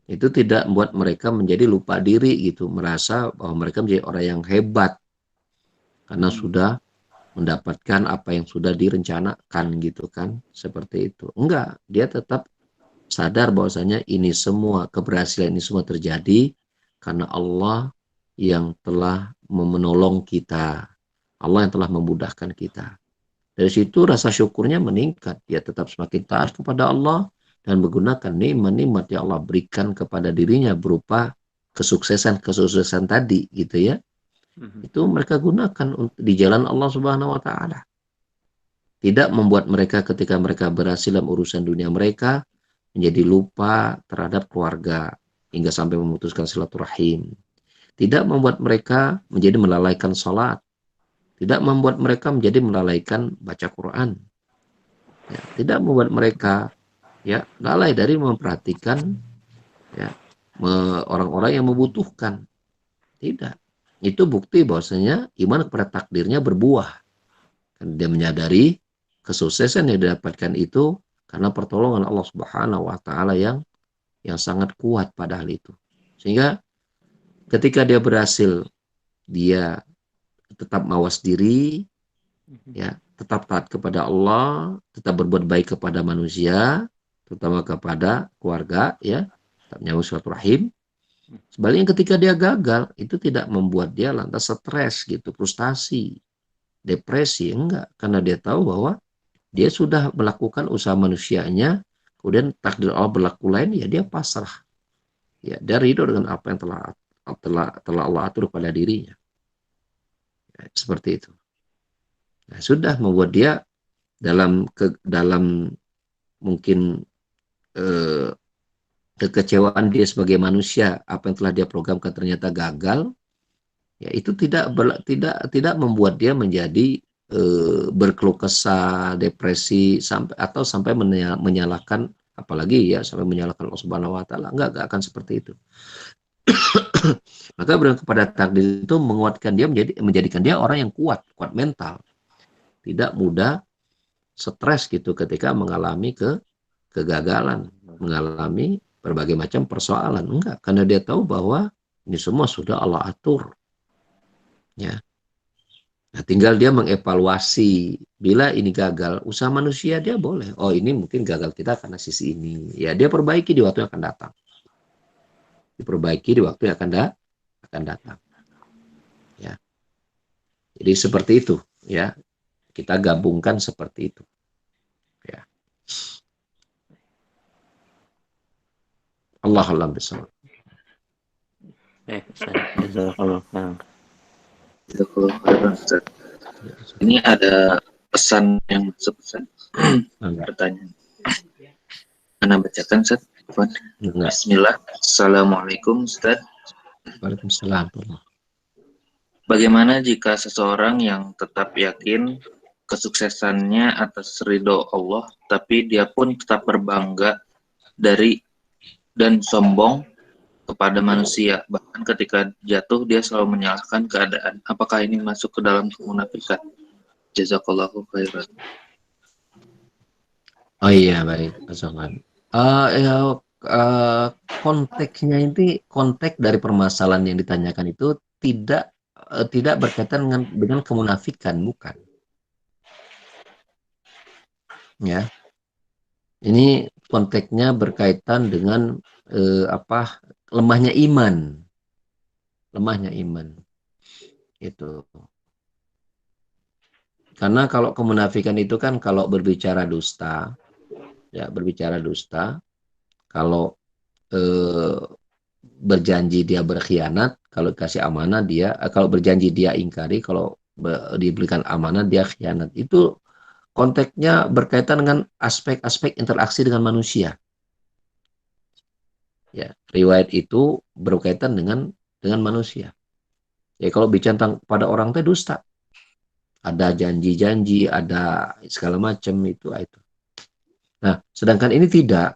itu tidak membuat mereka menjadi lupa diri gitu, merasa bahwa mereka menjadi orang yang hebat karena sudah mendapatkan apa yang sudah direncanakan gitu kan, seperti itu. Enggak, dia tetap sadar bahwasanya ini semua, keberhasilan ini semua terjadi karena Allah yang telah menolong kita, Allah yang telah memudahkan kita. Dari situ rasa syukurnya meningkat, dia tetap semakin taat kepada Allah dan menggunakan nikmat-nikmat yang Allah berikan kepada dirinya berupa kesuksesan tadi gitu ya. Itu mereka gunakan di jalan Allah Subhanahu wa taala. Tidak membuat mereka ketika mereka berhasil dalam urusan dunia mereka menjadi lupa terhadap keluarga hingga sampai memutuskan silaturahim. Tidak membuat mereka menjadi melalaikan sholat. Tidak membuat mereka menjadi melalaikan baca Quran. Ya, tidak membuat mereka ya lalai dari memperhatikan ya orang-orang yang membutuhkan. Tidak. Itu bukti bahwasanya iman kepada takdirnya berbuah. Kan dia menyadari kesuksesan yang didapatkan itu karena pertolongan Allah Subhanahu wa taala yang sangat kuat pada hal itu. Sehingga ketika dia berhasil, dia tetap mawas diri, ya, tetap taat kepada Allah, tetap berbuat baik kepada manusia, terutama kepada keluarga, ya, tetap nyambung silaturahim. Sebaliknya ketika dia gagal, itu tidak membuat dia lantas stres gitu, frustasi, depresi, enggak, karena dia tahu bahwa dia sudah melakukan usaha manusianya, kemudian takdir Allah berlaku lain, ya dia pasrah, ya dia ridho dengan apa yang telah Allah atur pada dirinya, ya, seperti itu. Nah, sudah membuat dia dalam mungkin kekecewaan dia sebagai manusia, apa yang telah dia programkan ternyata gagal, ya itu tidak membuat dia menjadi berkeluh kesah, depresi sampai menyalahkan, apalagi ya sampai menyalahkan Allah Subhanahu wa taala. Enggak akan seperti itu. Maka berangkat kepada takdir itu menguatkan dia, menjadikan dia orang yang kuat mental. Tidak mudah stres gitu ketika mengalami kegagalan, mengalami berbagai macam persoalan. Enggak, karena dia tahu bahwa ini semua sudah Allah atur. Ya. Nah, tinggal dia mengevaluasi. Bila ini gagal, usaha manusia dia boleh. Oh, ini mungkin gagal kita karena sisi ini. Ya, dia perbaiki di waktu yang akan datang. Diperbaiki di waktu yang akan datang. Ya. Jadi seperti itu, ya. Kita gabungkan seperti itu. Ya. Allah alam bisawab. Ini ada pesan yang sebesar pertanyaan. Anda bacakan, Ustaz? Bismillah. Assalamualaikum, Ustaz. Waalaikumsalam. Bagaimana jika seseorang yang tetap yakin kesuksesannya atas ridho Allah, tapi dia pun tetap berbangga dan sombong kepada manusia, bahkan ketika jatuh dia selalu menyalahkan keadaan. Apakah ini masuk ke dalam kemunafikan? Jazakallahu khairan. Oh iya, baik. Konteksnya ini, konteks dari permasalahan yang ditanyakan itu tidak berkaitan dengan kemunafikan, bukan. Ya, ini konteksnya berkaitan dengan lemahnya iman, itu. Karena kalau kemunafikan itu kan kalau berbicara dusta, kalau berjanji dia berkhianat, kalau dikasih amanah dia, kalau berjanji dia ingkari, kalau diberikan amanah dia khianat. Itu konteksnya berkaitan dengan aspek-aspek interaksi dengan manusia. Ya, riwayat itu berkaitan dengan manusia. Ya, kalau bicara tentang pada orang itu dusta, ada janji-janji, ada segala macam itu. Nah, sedangkan ini tidak,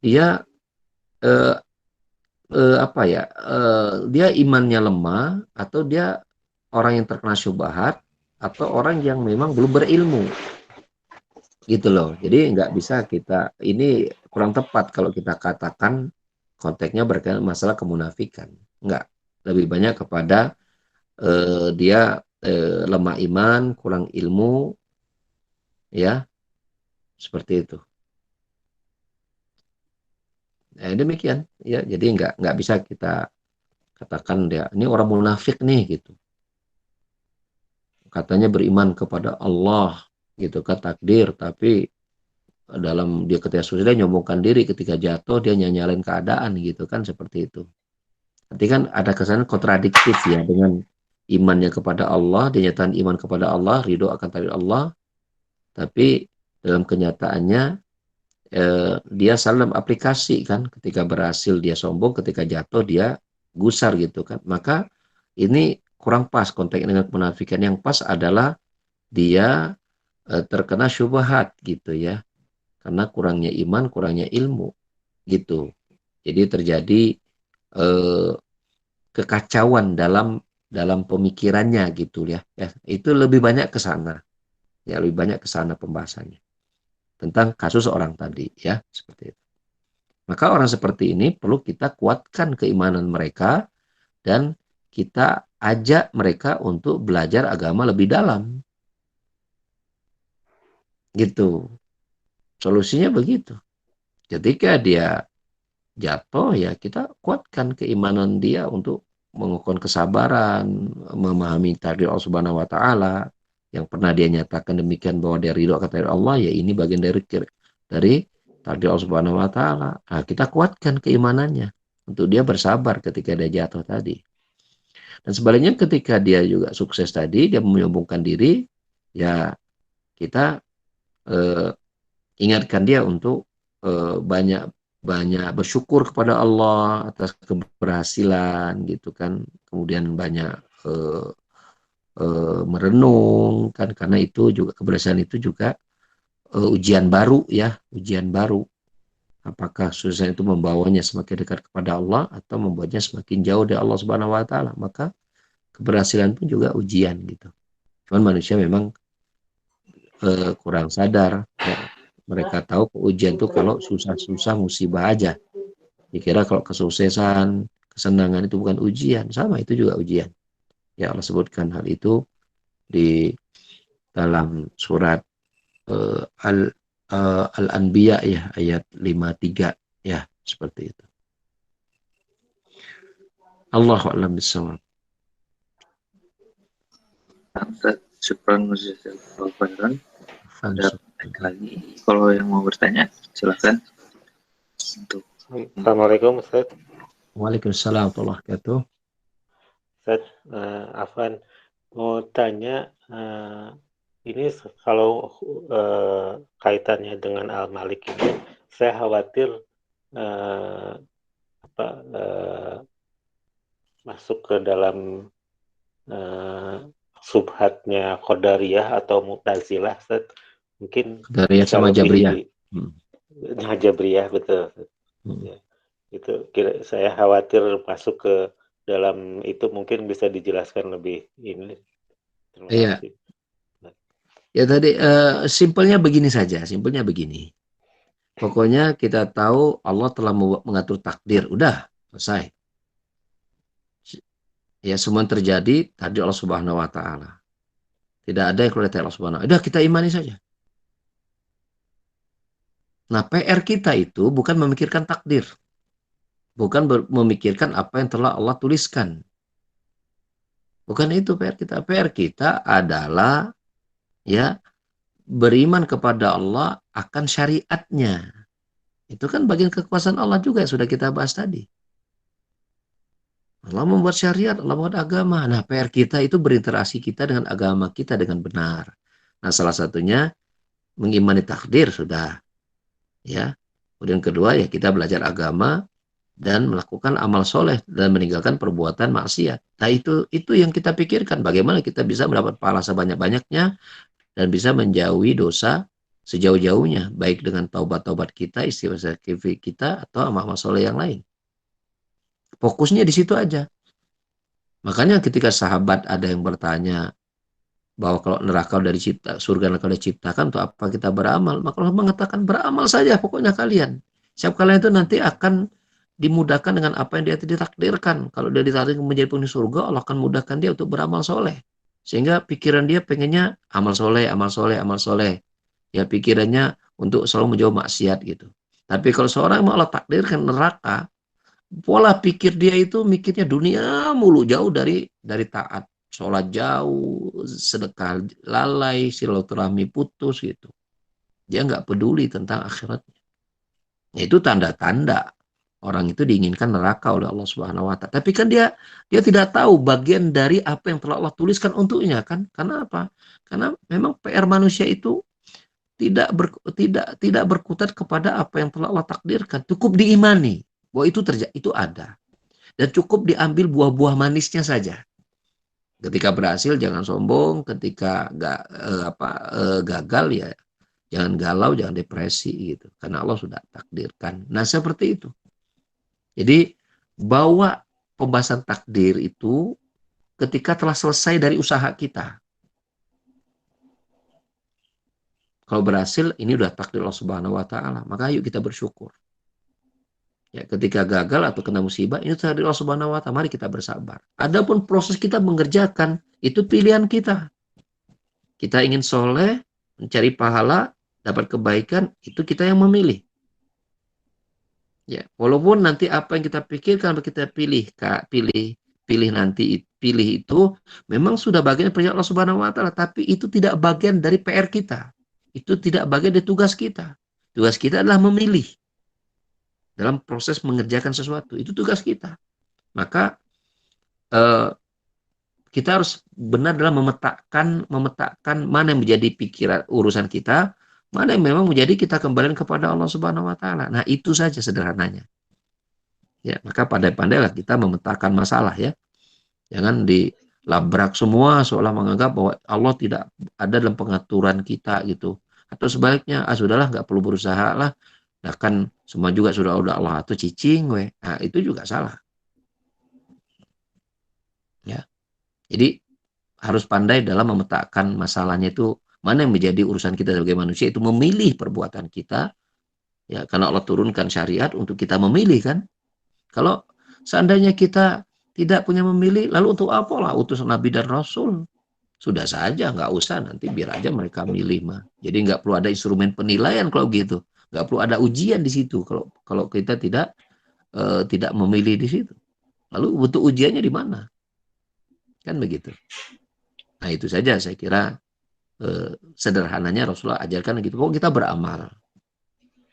dia dia imannya lemah, atau dia orang yang terkena syubhat, atau orang yang memang belum berilmu, gitu loh. Jadi nggak bisa ini kurang tepat kalau kita katakan konteksnya berkaitan masalah kemunafikan. Enggak, lebih banyak kepada dia lemah iman, kurang ilmu, ya, seperti itu. Demikian, ya. Jadi nggak bisa kita katakan dia ini orang munafik nih gitu. Katanya beriman kepada Allah gitu kan, takdir, tapi dalam dia ketika susah dia nyombongkan diri, ketika jatuh dia nyanyalin keadaan gitu kan, seperti itu. Nanti kan ada kesan kontradiktif ya, dengan imannya kepada Allah, dia nyatakan iman kepada Allah, ridho akan takdir Allah, tapi dalam kenyataannya dia salah dalam aplikasi kan, ketika berhasil dia sombong, ketika jatuh dia gusar gitu kan. Maka ini kurang pas konteks dengan kemunafikan. Yang pas adalah dia terkena syubhat gitu ya, karena kurangnya iman, kurangnya ilmu gitu. Jadi terjadi eh, kekacauan dalam pemikirannya gitu ya. Itu lebih banyak ke sana. Ya, lebih banyak ke sana pembahasannya tentang kasus orang tadi ya, seperti itu. Maka orang seperti ini perlu kita kuatkan keimanan mereka dan kita ajak mereka untuk belajar agama lebih dalam. Gitu. Solusinya begitu. Ketika dia jatuh, ya kita kuatkan keimanan dia untuk mengukur kesabaran, memahami takdir Allah Subhanahu wa taala yang pernah dia nyatakan demikian, bahwa dia ridho akan takdir Allah, ya ini bagian dari takdir Allah Subhanahu wa taala. Nah, kita kuatkan keimanannya untuk dia bersabar ketika dia jatuh tadi. Dan sebaliknya ketika dia juga sukses tadi, dia menyombongkan diri, ya kita eh, ingatkan dia untuk banyak banyak bersyukur kepada Allah atas keberhasilan gitu kan, kemudian banyak merenung kan, karena itu juga keberhasilan itu juga ujian baru ya, ujian baru. Apakah susah itu membawanya semakin dekat kepada Allah atau membuatnya semakin jauh dari Allah Subhanahu wa taala? Maka keberhasilan pun juga ujian gitu. Cuman manusia memang kurang sadar ya. Mereka tahu ujian itu kalau susah-susah musibah aja. Dikira kalau kesuksesan, kesenangan itu bukan ujian. Sama, itu juga ujian. Ya, Allah sebutkan hal itu di dalam surat Al-Anbiya ya, ayat 53 ya, seperti itu. Allahu a'lam bishawab. Syukran jazakallahu khairan. Ada lagi kalau yang mau bertanya silakan. Assalamualaikum Ustaz. Waalaikumsalam warahmatullahi wabarakatuh. Ustaz, Afwan mau tanya, ini kalau kaitannya dengan Al-Malik ini, saya khawatir masuk ke dalam subhatnya Qadariyah atau Mu'tazilah, Ustaz. Mungkin Qadariyah sama Jabriyah. Jabriyah, betul. Ya, itu saya khawatir masuk ke dalam itu, mungkin bisa dijelaskan lebih ini. Terima kasih. Ya tadi simpelnya begini saja, simpelnya begini. Pokoknya kita tahu Allah telah mengatur takdir, udah selesai. Ya, semua terjadi takdir Allah Subhanahu wa taala. Tidak ada yang keluar dari Allah Subhanahu wa taala. Udah, kita imani saja. Nah, PR kita itu bukan memikirkan takdir. Bukan memikirkan apa yang telah Allah tuliskan. Bukan itu PR kita. PR kita adalah ya beriman kepada Allah akan syariatnya. Itu kan bagian kekuasaan Allah juga, sudah kita bahas tadi. Allah membuat syariat, Allah membuat agama. Nah, PR kita itu berinteraksi kita dengan agama kita dengan benar. Nah, salah satunya mengimani takdir, sudah. Ya. Kemudian kedua, ya kita belajar agama dan melakukan amal soleh dan meninggalkan perbuatan maksiat. Nah, itu yang kita pikirkan. Bagaimana kita bisa mendapat pahala sebanyak-banyaknya dan bisa menjauhi dosa sejauh-jauhnya, baik dengan taubat-taubat kita, istighfar kita, atau amal-amal soleh yang lain. Fokusnya di situ aja. Makanya ketika sahabat ada yang bertanya bahwa kalau neraka udah dicipta, surga neraka udah diciptakan, untuk apa kita beramal? Maka Allah mengatakan beramal saja pokoknya kalian. Siap kalian itu nanti akan dimudahkan dengan apa yang dia ditakdirkan. Kalau dia ditakdirkan menjadi penghuni surga, Allah akan mudahkan dia untuk beramal soleh. Sehingga pikiran dia pengennya amal soleh, amal soleh, amal soleh. Ya pikirannya untuk selalu menjauh maksiat gitu. Tapi kalau seorang yang Allah takdirkan neraka, pola pikir dia itu mikirnya dunia mulu, jauh dari taat. Sholat jauh, sedekah lalai, silaturahmi putus gitu. Dia nggak peduli tentang akhiratnya. Itu tanda-tanda orang itu diinginkan neraka oleh Allah Subhanahu wa taala. Tapi kan dia tidak tahu bagian dari apa yang telah Allah tuliskan untuknya kan? Karena apa? Karena memang PR manusia itu tidak berkutat kepada apa yang telah Allah takdirkan. Cukup diimani bahwa itu ada, dan cukup diambil buah-buah manisnya saja. Ketika berhasil jangan sombong, ketika gagal ya jangan galau, jangan depresi gitu. Karena Allah sudah takdirkan. Nah, seperti itu. Jadi bawa pembahasan takdir itu ketika telah selesai dari usaha kita. Kalau berhasil, ini udah takdir Allah Subhanahu wa taala. Maka ayo kita bersyukur. Ya, ketika gagal atau kena musibah, ini takdir Allah Subhanahu wa taala. Mari kita bersabar. Adapun proses kita mengerjakan, itu pilihan kita. Kita ingin soleh, mencari pahala, dapat kebaikan, itu kita yang memilih. Ya, walaupun nanti apa yang kita pikirkan, kita pilih itu memang sudah bagian dari Allah Subhanahu wa taala, tapi itu tidak bagian dari PR kita. Itu tidak bagian dari tugas kita. Tugas kita adalah memilih dalam proses mengerjakan sesuatu. Itu tugas kita. Maka kita harus benar dalam memetakan mana yang menjadi pikiran urusan kita, mana yang memang menjadi kita kembali kepada Allah Subhanahu wa taala. Nah, itu saja sederhananya. Ya, maka pandai-pandailah kita memetakan masalah ya. Jangan dilabrak semua seolah menganggap bahwa Allah tidak ada dalam pengaturan kita gitu. Atau sebaliknya, sudahlah nggak perlu berusaha lah. Nah, kan semua juga sudah Allah atau cicing we. Nah, itu juga salah. Ya. Jadi harus pandai dalam memetakan masalahnya itu mana yang menjadi urusan kita sebagai manusia, itu memilih perbuatan kita. Ya, karena Allah turunkan syariat untuk kita memilih kan. Kalau seandainya kita tidak punya memilih, lalu untuk apalah utus Nabi dan Rasul? Sudah saja, nggak usah, nanti biar aja mereka milih mah. Jadi nggak perlu ada instrumen penilaian kalau gitu. Nggak perlu ada ujian di situ kalau kita tidak memilih di situ. Lalu butuh ujiannya di mana? Kan begitu. Nah, itu saja saya kira sederhananya Rasulullah ajarkan gitu. Kalau kita beramal,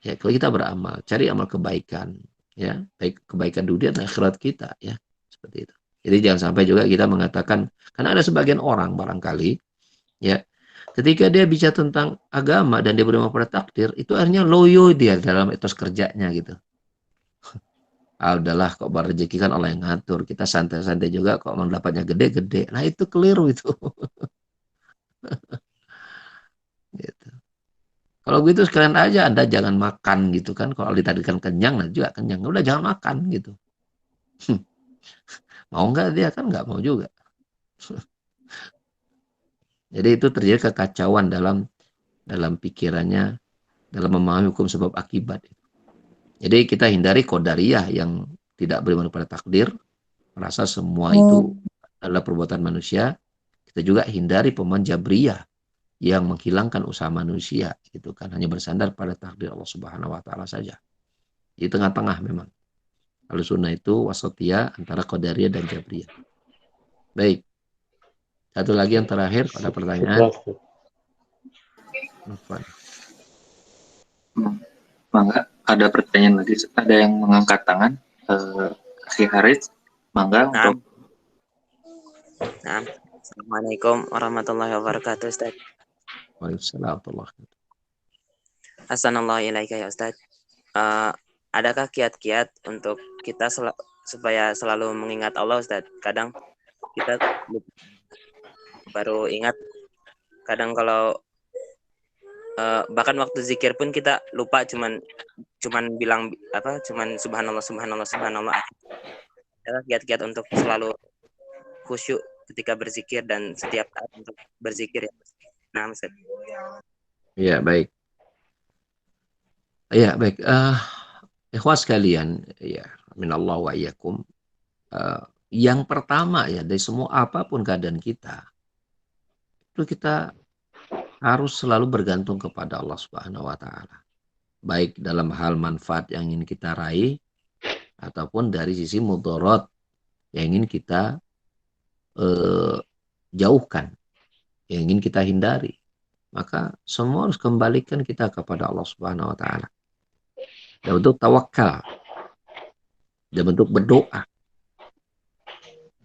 ya kalau kita beramal, cari amal kebaikan, ya baik kebaikan dunia dan akhirat kita, ya seperti itu. Jadi jangan sampai juga kita mengatakan, karena ada sebagian orang barangkali, ya ketika dia bicara tentang agama dan dia beriman pada takdir, itu akhirnya loyo dia dalam etos kerjanya gitu. Udahlah kok rezeki kan Allah yang ngatur, kita santai-santai juga kok mendapatnya gede-gede. Nah itu keliru itu. Gitu. Kalau gitu sekalian aja Anda jangan makan gitu kan. Kalau ditakdirkan kenyang, nah juga kenyang. Udah jangan makan gitu. Mau nggak dia kan nggak mau juga. Jadi itu terjadi kekacauan dalam pikirannya, dalam memahami hukum sebab akibat. Jadi kita hindari qadariyah yang tidak beriman pada takdir, merasa semua itu adalah perbuatan manusia. Kita juga hindari pemahaman jabriyah yang menghilangkan usaha manusia, gitu kan, hanya bersandar pada takdir Allah Subhanahu wa taala saja. Di tengah-tengah memang. Ahlussunnah itu wasatiyah antara qadariyah dan jabriyah. Baik. Satu lagi yang terakhir, ada pertanyaan. Mangga, ada pertanyaan lagi. Ada yang mengangkat tangan. Si Haris, mangga untuk. Nah. Assalamualaikum warahmatullahi wabarakatuh, Ustaz. Waalaikumsalam warahmatullahi wabarakatuh. Assalamualaikum ya Ustaz. Adakah kiat-kiat untuk kita supaya selalu mengingat Allah, Ustaz? Kadang kita baru ingat, kadang kalau bahkan waktu zikir pun kita lupa, cuman bilang cuman subhanallah subhanallah subhanallah. Adakah kiat-kiat untuk selalu khusyuk ketika berzikir dan setiap saat untuk berzikir ya? Nah, Ustaz. Ya, baik. Ya, baik. Ikhwas sekalian, ya, minallah wa iyyakum, yang pertama ya dari semua apapun keadaan kita, itu kita harus selalu bergantung kepada Allah Subhanahu wa taala. Baik dalam hal manfaat yang ingin kita raih ataupun dari sisi mudarat yang ingin kita jauhkan, yang ingin kita hindari. Maka semua harus kembalikan kita kepada Allah Subhanahu wa taala. Dan bentuk tawakal, dan bentuk berdoa.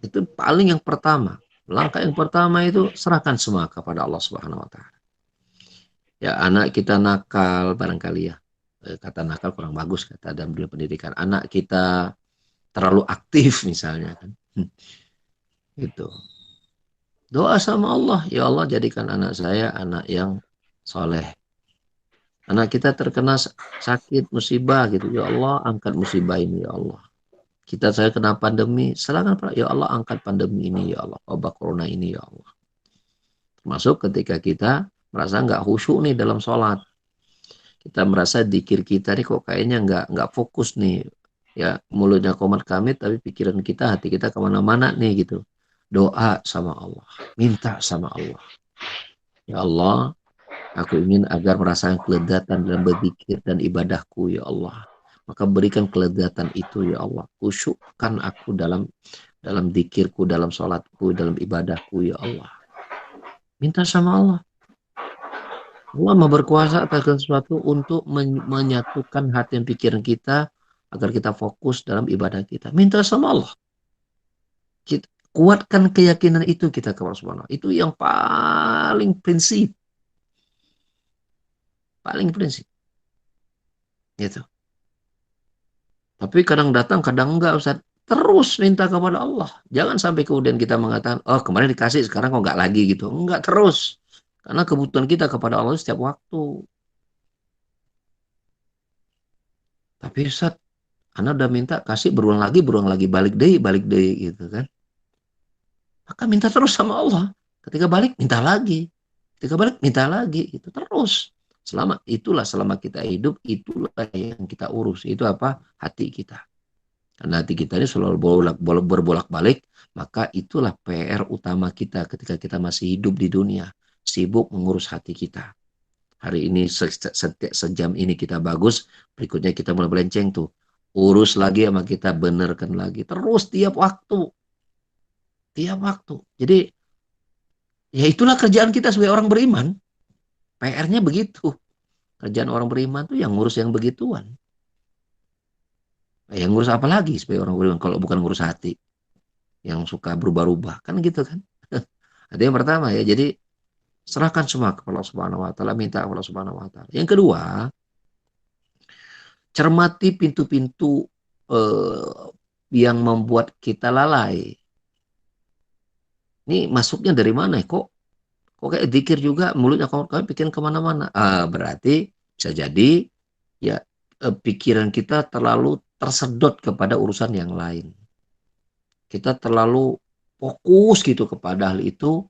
Itu paling yang pertama. Langkah yang pertama itu serahkan semua kepada Allah Subhanahu wa taala. Ya, anak kita nakal barangkali ya. Kata nakal kurang bagus kata dalam dunia pendidikan. Anak kita terlalu aktif misalnya kan. Gitu. Doa sama Allah, ya Allah jadikan anak saya anak yang soleh. Anak kita terkena sakit, musibah gitu, ya Allah angkat musibah ini ya Allah. Saya kena pandemi, silakan ya Allah angkat pandemi ini ya Allah, wabah corona ini ya Allah. Termasuk ketika kita merasa nggak khusyuk nih dalam sholat, kita merasa dzikir kita nih kok kayaknya nggak fokus nih, ya mulutnya qomat kamit tapi pikiran kita, hati kita kemana-mana nih gitu. Doa sama Allah, minta sama Allah. Ya Allah, aku ingin agar merasakan kelezatan dalam berzikir dan ibadahku ya Allah. Maka berikan kelezatan itu ya Allah. Khusyukkan aku dalam zikirku, dalam sholatku, dalam ibadahku ya Allah. Minta sama Allah. Allah mau berkuasa atas sesuatu untuk menyatukan hati dan pikiran kita agar kita fokus dalam ibadah kita. Minta sama Allah. Kuatkan keyakinan itu kita kepada Subhanahu. Itu yang paling prinsip. Paling prinsip. Gitu. Tapi kadang datang, kadang enggak Ustaz. Terus minta kepada Allah. Jangan sampai kemudian kita mengatakan, oh kemarin dikasih, sekarang kok enggak lagi gitu. Enggak, terus. Karena kebutuhan kita kepada Allah setiap waktu. Tapi Ustaz, Anda udah minta, kasih berulang lagi, balik deh gitu kan. Maka minta terus sama Allah. Ketika balik, minta lagi. Ketika balik, minta lagi. Itu terus. Selama kita hidup, itulah yang kita urus. Itu apa? Hati kita. Karena hati kita ini selalu berbolak-balik, maka itulah PR utama kita ketika kita masih hidup di dunia. Sibuk mengurus hati kita. Hari ini sejam ini kita bagus, berikutnya kita mulai melenceng tuh. Urus lagi sama kita, benerkan lagi. Terus tiap waktu. Jadi ya itulah kerjaan kita sebagai orang beriman. PR-nya begitu. Kerjaan orang beriman tuh yang ngurus yang begituan. Yang ngurus apa lagi sebagai orang beriman kalau bukan ngurus hati yang suka berubah-ubah kan gitu kan. Ada yang pertama ya, jadi serahkan semua kepada Allah Subhanahu wa taala, minta kepada Allah Subhanahu wa taala. Yang kedua, cermati pintu-pintu yang membuat kita lalai. Ini masuknya dari mana? Kok kayak zikir juga mulutnya kamu pikiran kemana-mana. Berarti bisa jadi ya pikiran kita terlalu tersedot kepada urusan yang lain. Kita terlalu fokus gitu kepada hal itu,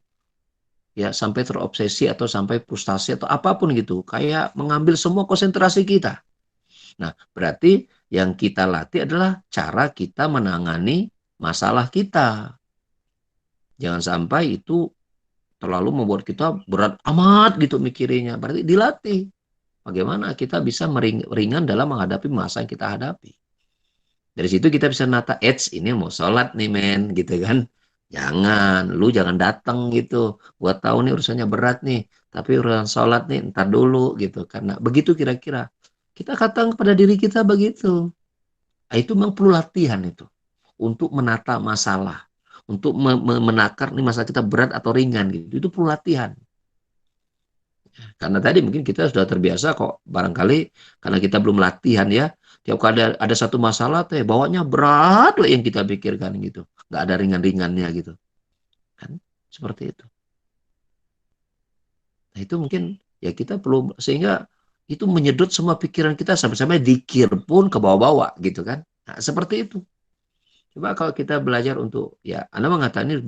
ya sampai terobsesi atau sampai frustasi atau apapun gitu. Kayak mengambil semua konsentrasi kita. Nah, berarti yang kita latih adalah cara kita menangani masalah kita. Jangan sampai itu terlalu membuat kita berat amat gitu mikirinya. Berarti dilatih. Bagaimana kita bisa ringan dalam menghadapi masa yang kita hadapi. Dari situ kita bisa nata, ini mau sholat nih men, gitu kan. Jangan datang gitu. Gua tahu nih urusannya berat nih. Tapi urusan sholat nih ntar dulu gitu. Karena begitu kira-kira. Kita katakan kepada diri kita begitu. Itu memang perlu latihan itu. Untuk menata masalah. Untuk menakar nih masalah kita berat atau ringan gitu. Itu perlu latihan. Karena tadi mungkin kita sudah terbiasa kok. Barangkali karena kita belum latihan ya. Tiap kali ada satu masalah teh bawanya berat lah yang kita pikirkan gitu. Nggak ada ringan-ringannya gitu. Kan seperti itu. Nah itu mungkin ya kita perlu, sehingga itu menyedot semua pikiran kita sampai-sampai zikir pun ke bawah-bawah gitu kan. Nah, seperti itu. Coba kalau kita belajar untuk, ya Anda mengatakan ini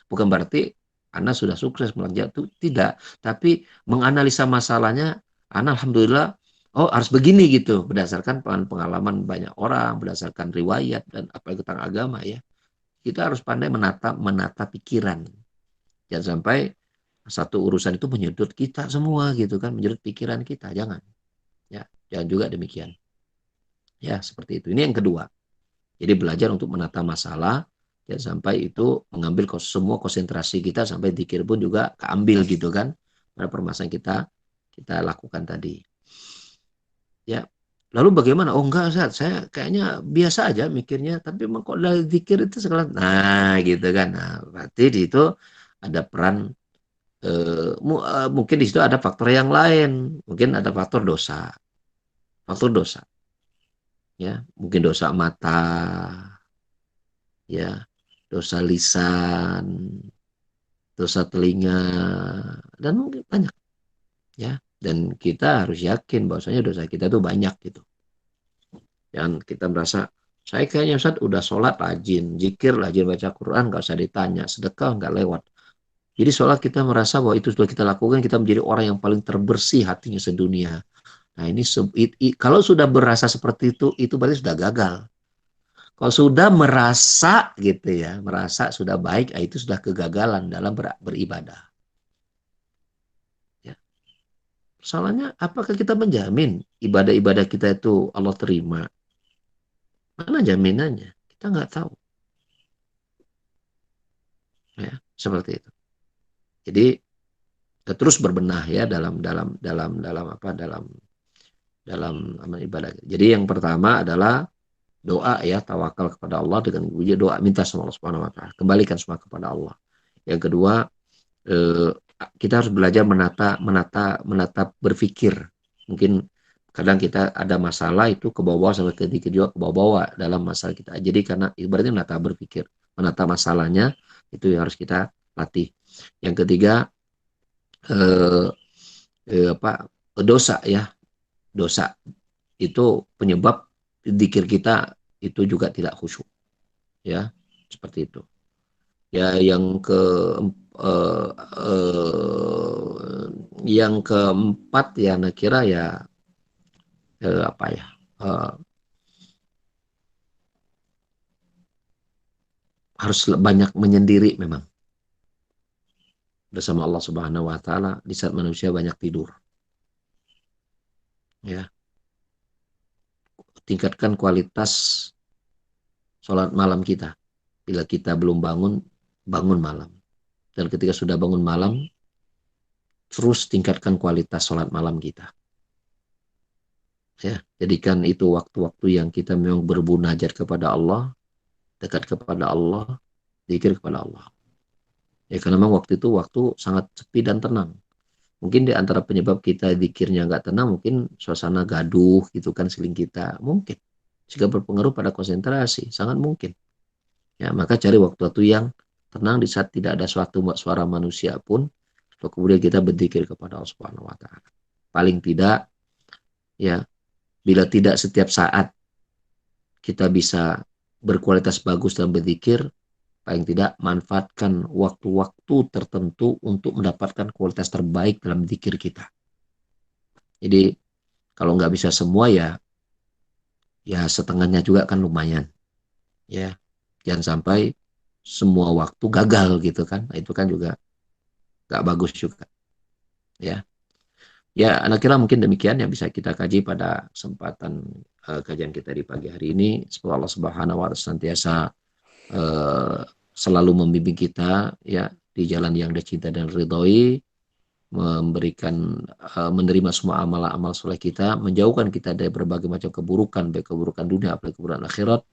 bukan berarti Anda sudah sukses melanja itu, tidak. Tapi menganalisa masalahnya, Anda alhamdulillah oh harus begini gitu, berdasarkan pengalaman banyak orang, berdasarkan riwayat dan apalagi tentang agama ya. Kita harus pandai menata pikiran. Jangan sampai satu urusan itu menyudut kita semua gitu kan, menyudut pikiran kita, jangan. Ya, jangan juga demikian. Ya, seperti itu. Ini yang kedua. Jadi belajar untuk menata masalah, jangan sampai itu mengambil semua konsentrasi kita sampai dikir pun juga keambil gitu kan pada permasalahan kita lakukan tadi. Ya. Lalu bagaimana? Oh enggak, Ustaz. Saya kayaknya biasa aja mikirnya, tapi emang kok dari zikir itu sekarang. Nah, gitu kan. Nah, berarti di itu ada peran mungkin di situ ada faktor yang lain. Mungkin ada faktor dosa. Faktor dosa. Ya, mungkin dosa mata, ya, dosa lisan, dosa telinga, dan mungkin banyak. Ya, dan kita harus yakin bahwasanya dosa kita itu banyak gitu. Jangan kita merasa saya kayaknya Ustaz udah sholat rajin, zikir rajin, baca Quran nggak usah ditanya, sedekah nggak lewat. Jadi sholat kita merasa bahwa itu sudah kita lakukan, kita menjadi orang yang paling terbersih hatinya sedunia. Nah ini kalau sudah berasa seperti itu berarti sudah gagal. Kalau sudah merasa gitu ya, merasa sudah baik, itu sudah kegagalan dalam beribadah. Ya. Soalnya apakah kita menjamin ibadah-ibadah kita itu Allah terima? Mana jaminannya? Kita nggak tahu. Ya, seperti itu. Jadi terus berbenah ya dalam amal ibadah. Jadi yang pertama adalah doa ya, tawakal kepada Allah dengan doa minta sama Allah Subhanahu wa taala. Kembalikan semua kepada Allah. Yang kedua, kita harus belajar menata berpikir. Mungkin kadang kita ada masalah itu ke bawah sampai ke juga ke bawah dalam masalah kita. Jadi karena ibaratnya menata berpikir, menata masalahnya itu yang harus kita latih. Yang ketiga dosa ya. Dosa itu penyebab zikir kita itu juga tidak khusyuk. Ya, seperti itu. Ya, eh, yang keempat ya, nah kira ya apa ya? Harus banyak menyendiri memang bersama Allah Subhanahu wa taala di saat manusia banyak tidur. Ya. Tingkatkan kualitas sholat malam kita. Bila kita belum bangun malam. Dan ketika sudah bangun malam, terus tingkatkan kualitas sholat malam kita. Ya, jadikan itu waktu-waktu yang kita memang berbunajat kepada Allah, dekat kepada Allah, zikir kepada Allah. Ya, karena memang waktu itu waktu sangat sepi dan tenang. Mungkin di antara penyebab kita zikirnya nggak tenang, mungkin suasana gaduh gitu kan seling kita. Mungkin. Jika berpengaruh pada konsentrasi, sangat mungkin. Ya, maka cari waktu-waktu yang tenang di saat tidak ada suara manusia pun, lalu kemudian kita berzikir kepada Allah Subhanahu wa taala. Paling tidak ya, bila tidak setiap saat kita bisa berkualitas bagus dalam berzikir, paling tidak manfaatkan waktu-waktu tertentu untuk mendapatkan kualitas terbaik dalam zikir kita. Jadi kalau nggak bisa semua ya setengahnya juga kan lumayan. Ya, jangan sampai semua waktu gagal gitu kan. Nah, itu kan juga nggak bagus juga. Ya, anak kira mungkin demikian yang bisa kita kaji pada kesempatan kajian kita di pagi hari ini. Semoga Allah Subhanahu wa taala senantiasa selalu membimbing kita ya di jalan yang dia cinta dan ridhoi, memberikan menerima semua amal-amal soleh kita, menjauhkan kita dari berbagai macam keburukan, baik keburukan dunia apalagi keburukan akhirat,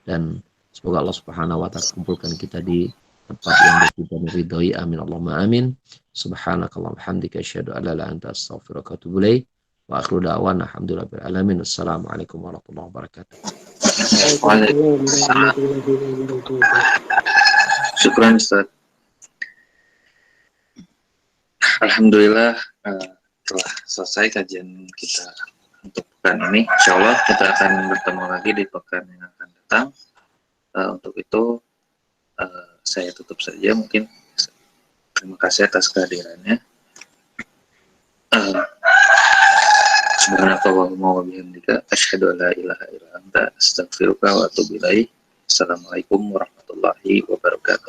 dan semoga Allah Subhanahu wa taala kumpulkan kita di tempat yang dicintai dan ridhoi. Amin Allahumma amin. Subhanakallahumma hamdika asyhadu an la ilaha illa anta astaghfiruka wa atubu ilaik. Wa akhiru da'wana alhamdulillahil alamin. Assalamualaikum warahmatullahi wabarakatuh. Syukran Ustaz. Alhamdulillah telah selesai kajian kita untuk pekan ini. Insya Allah kita akan bertemu lagi di pekan yang akan datang. Untuk itu saya tutup saja mungkin. Terima kasih atas kehadirannya. Subhanakallahumma wa bihamdika asyhadu an la ilaha illa anta astaghfiruka wa atubu ilaik. Assalamualaikum warahmatullahi wabarakatuh.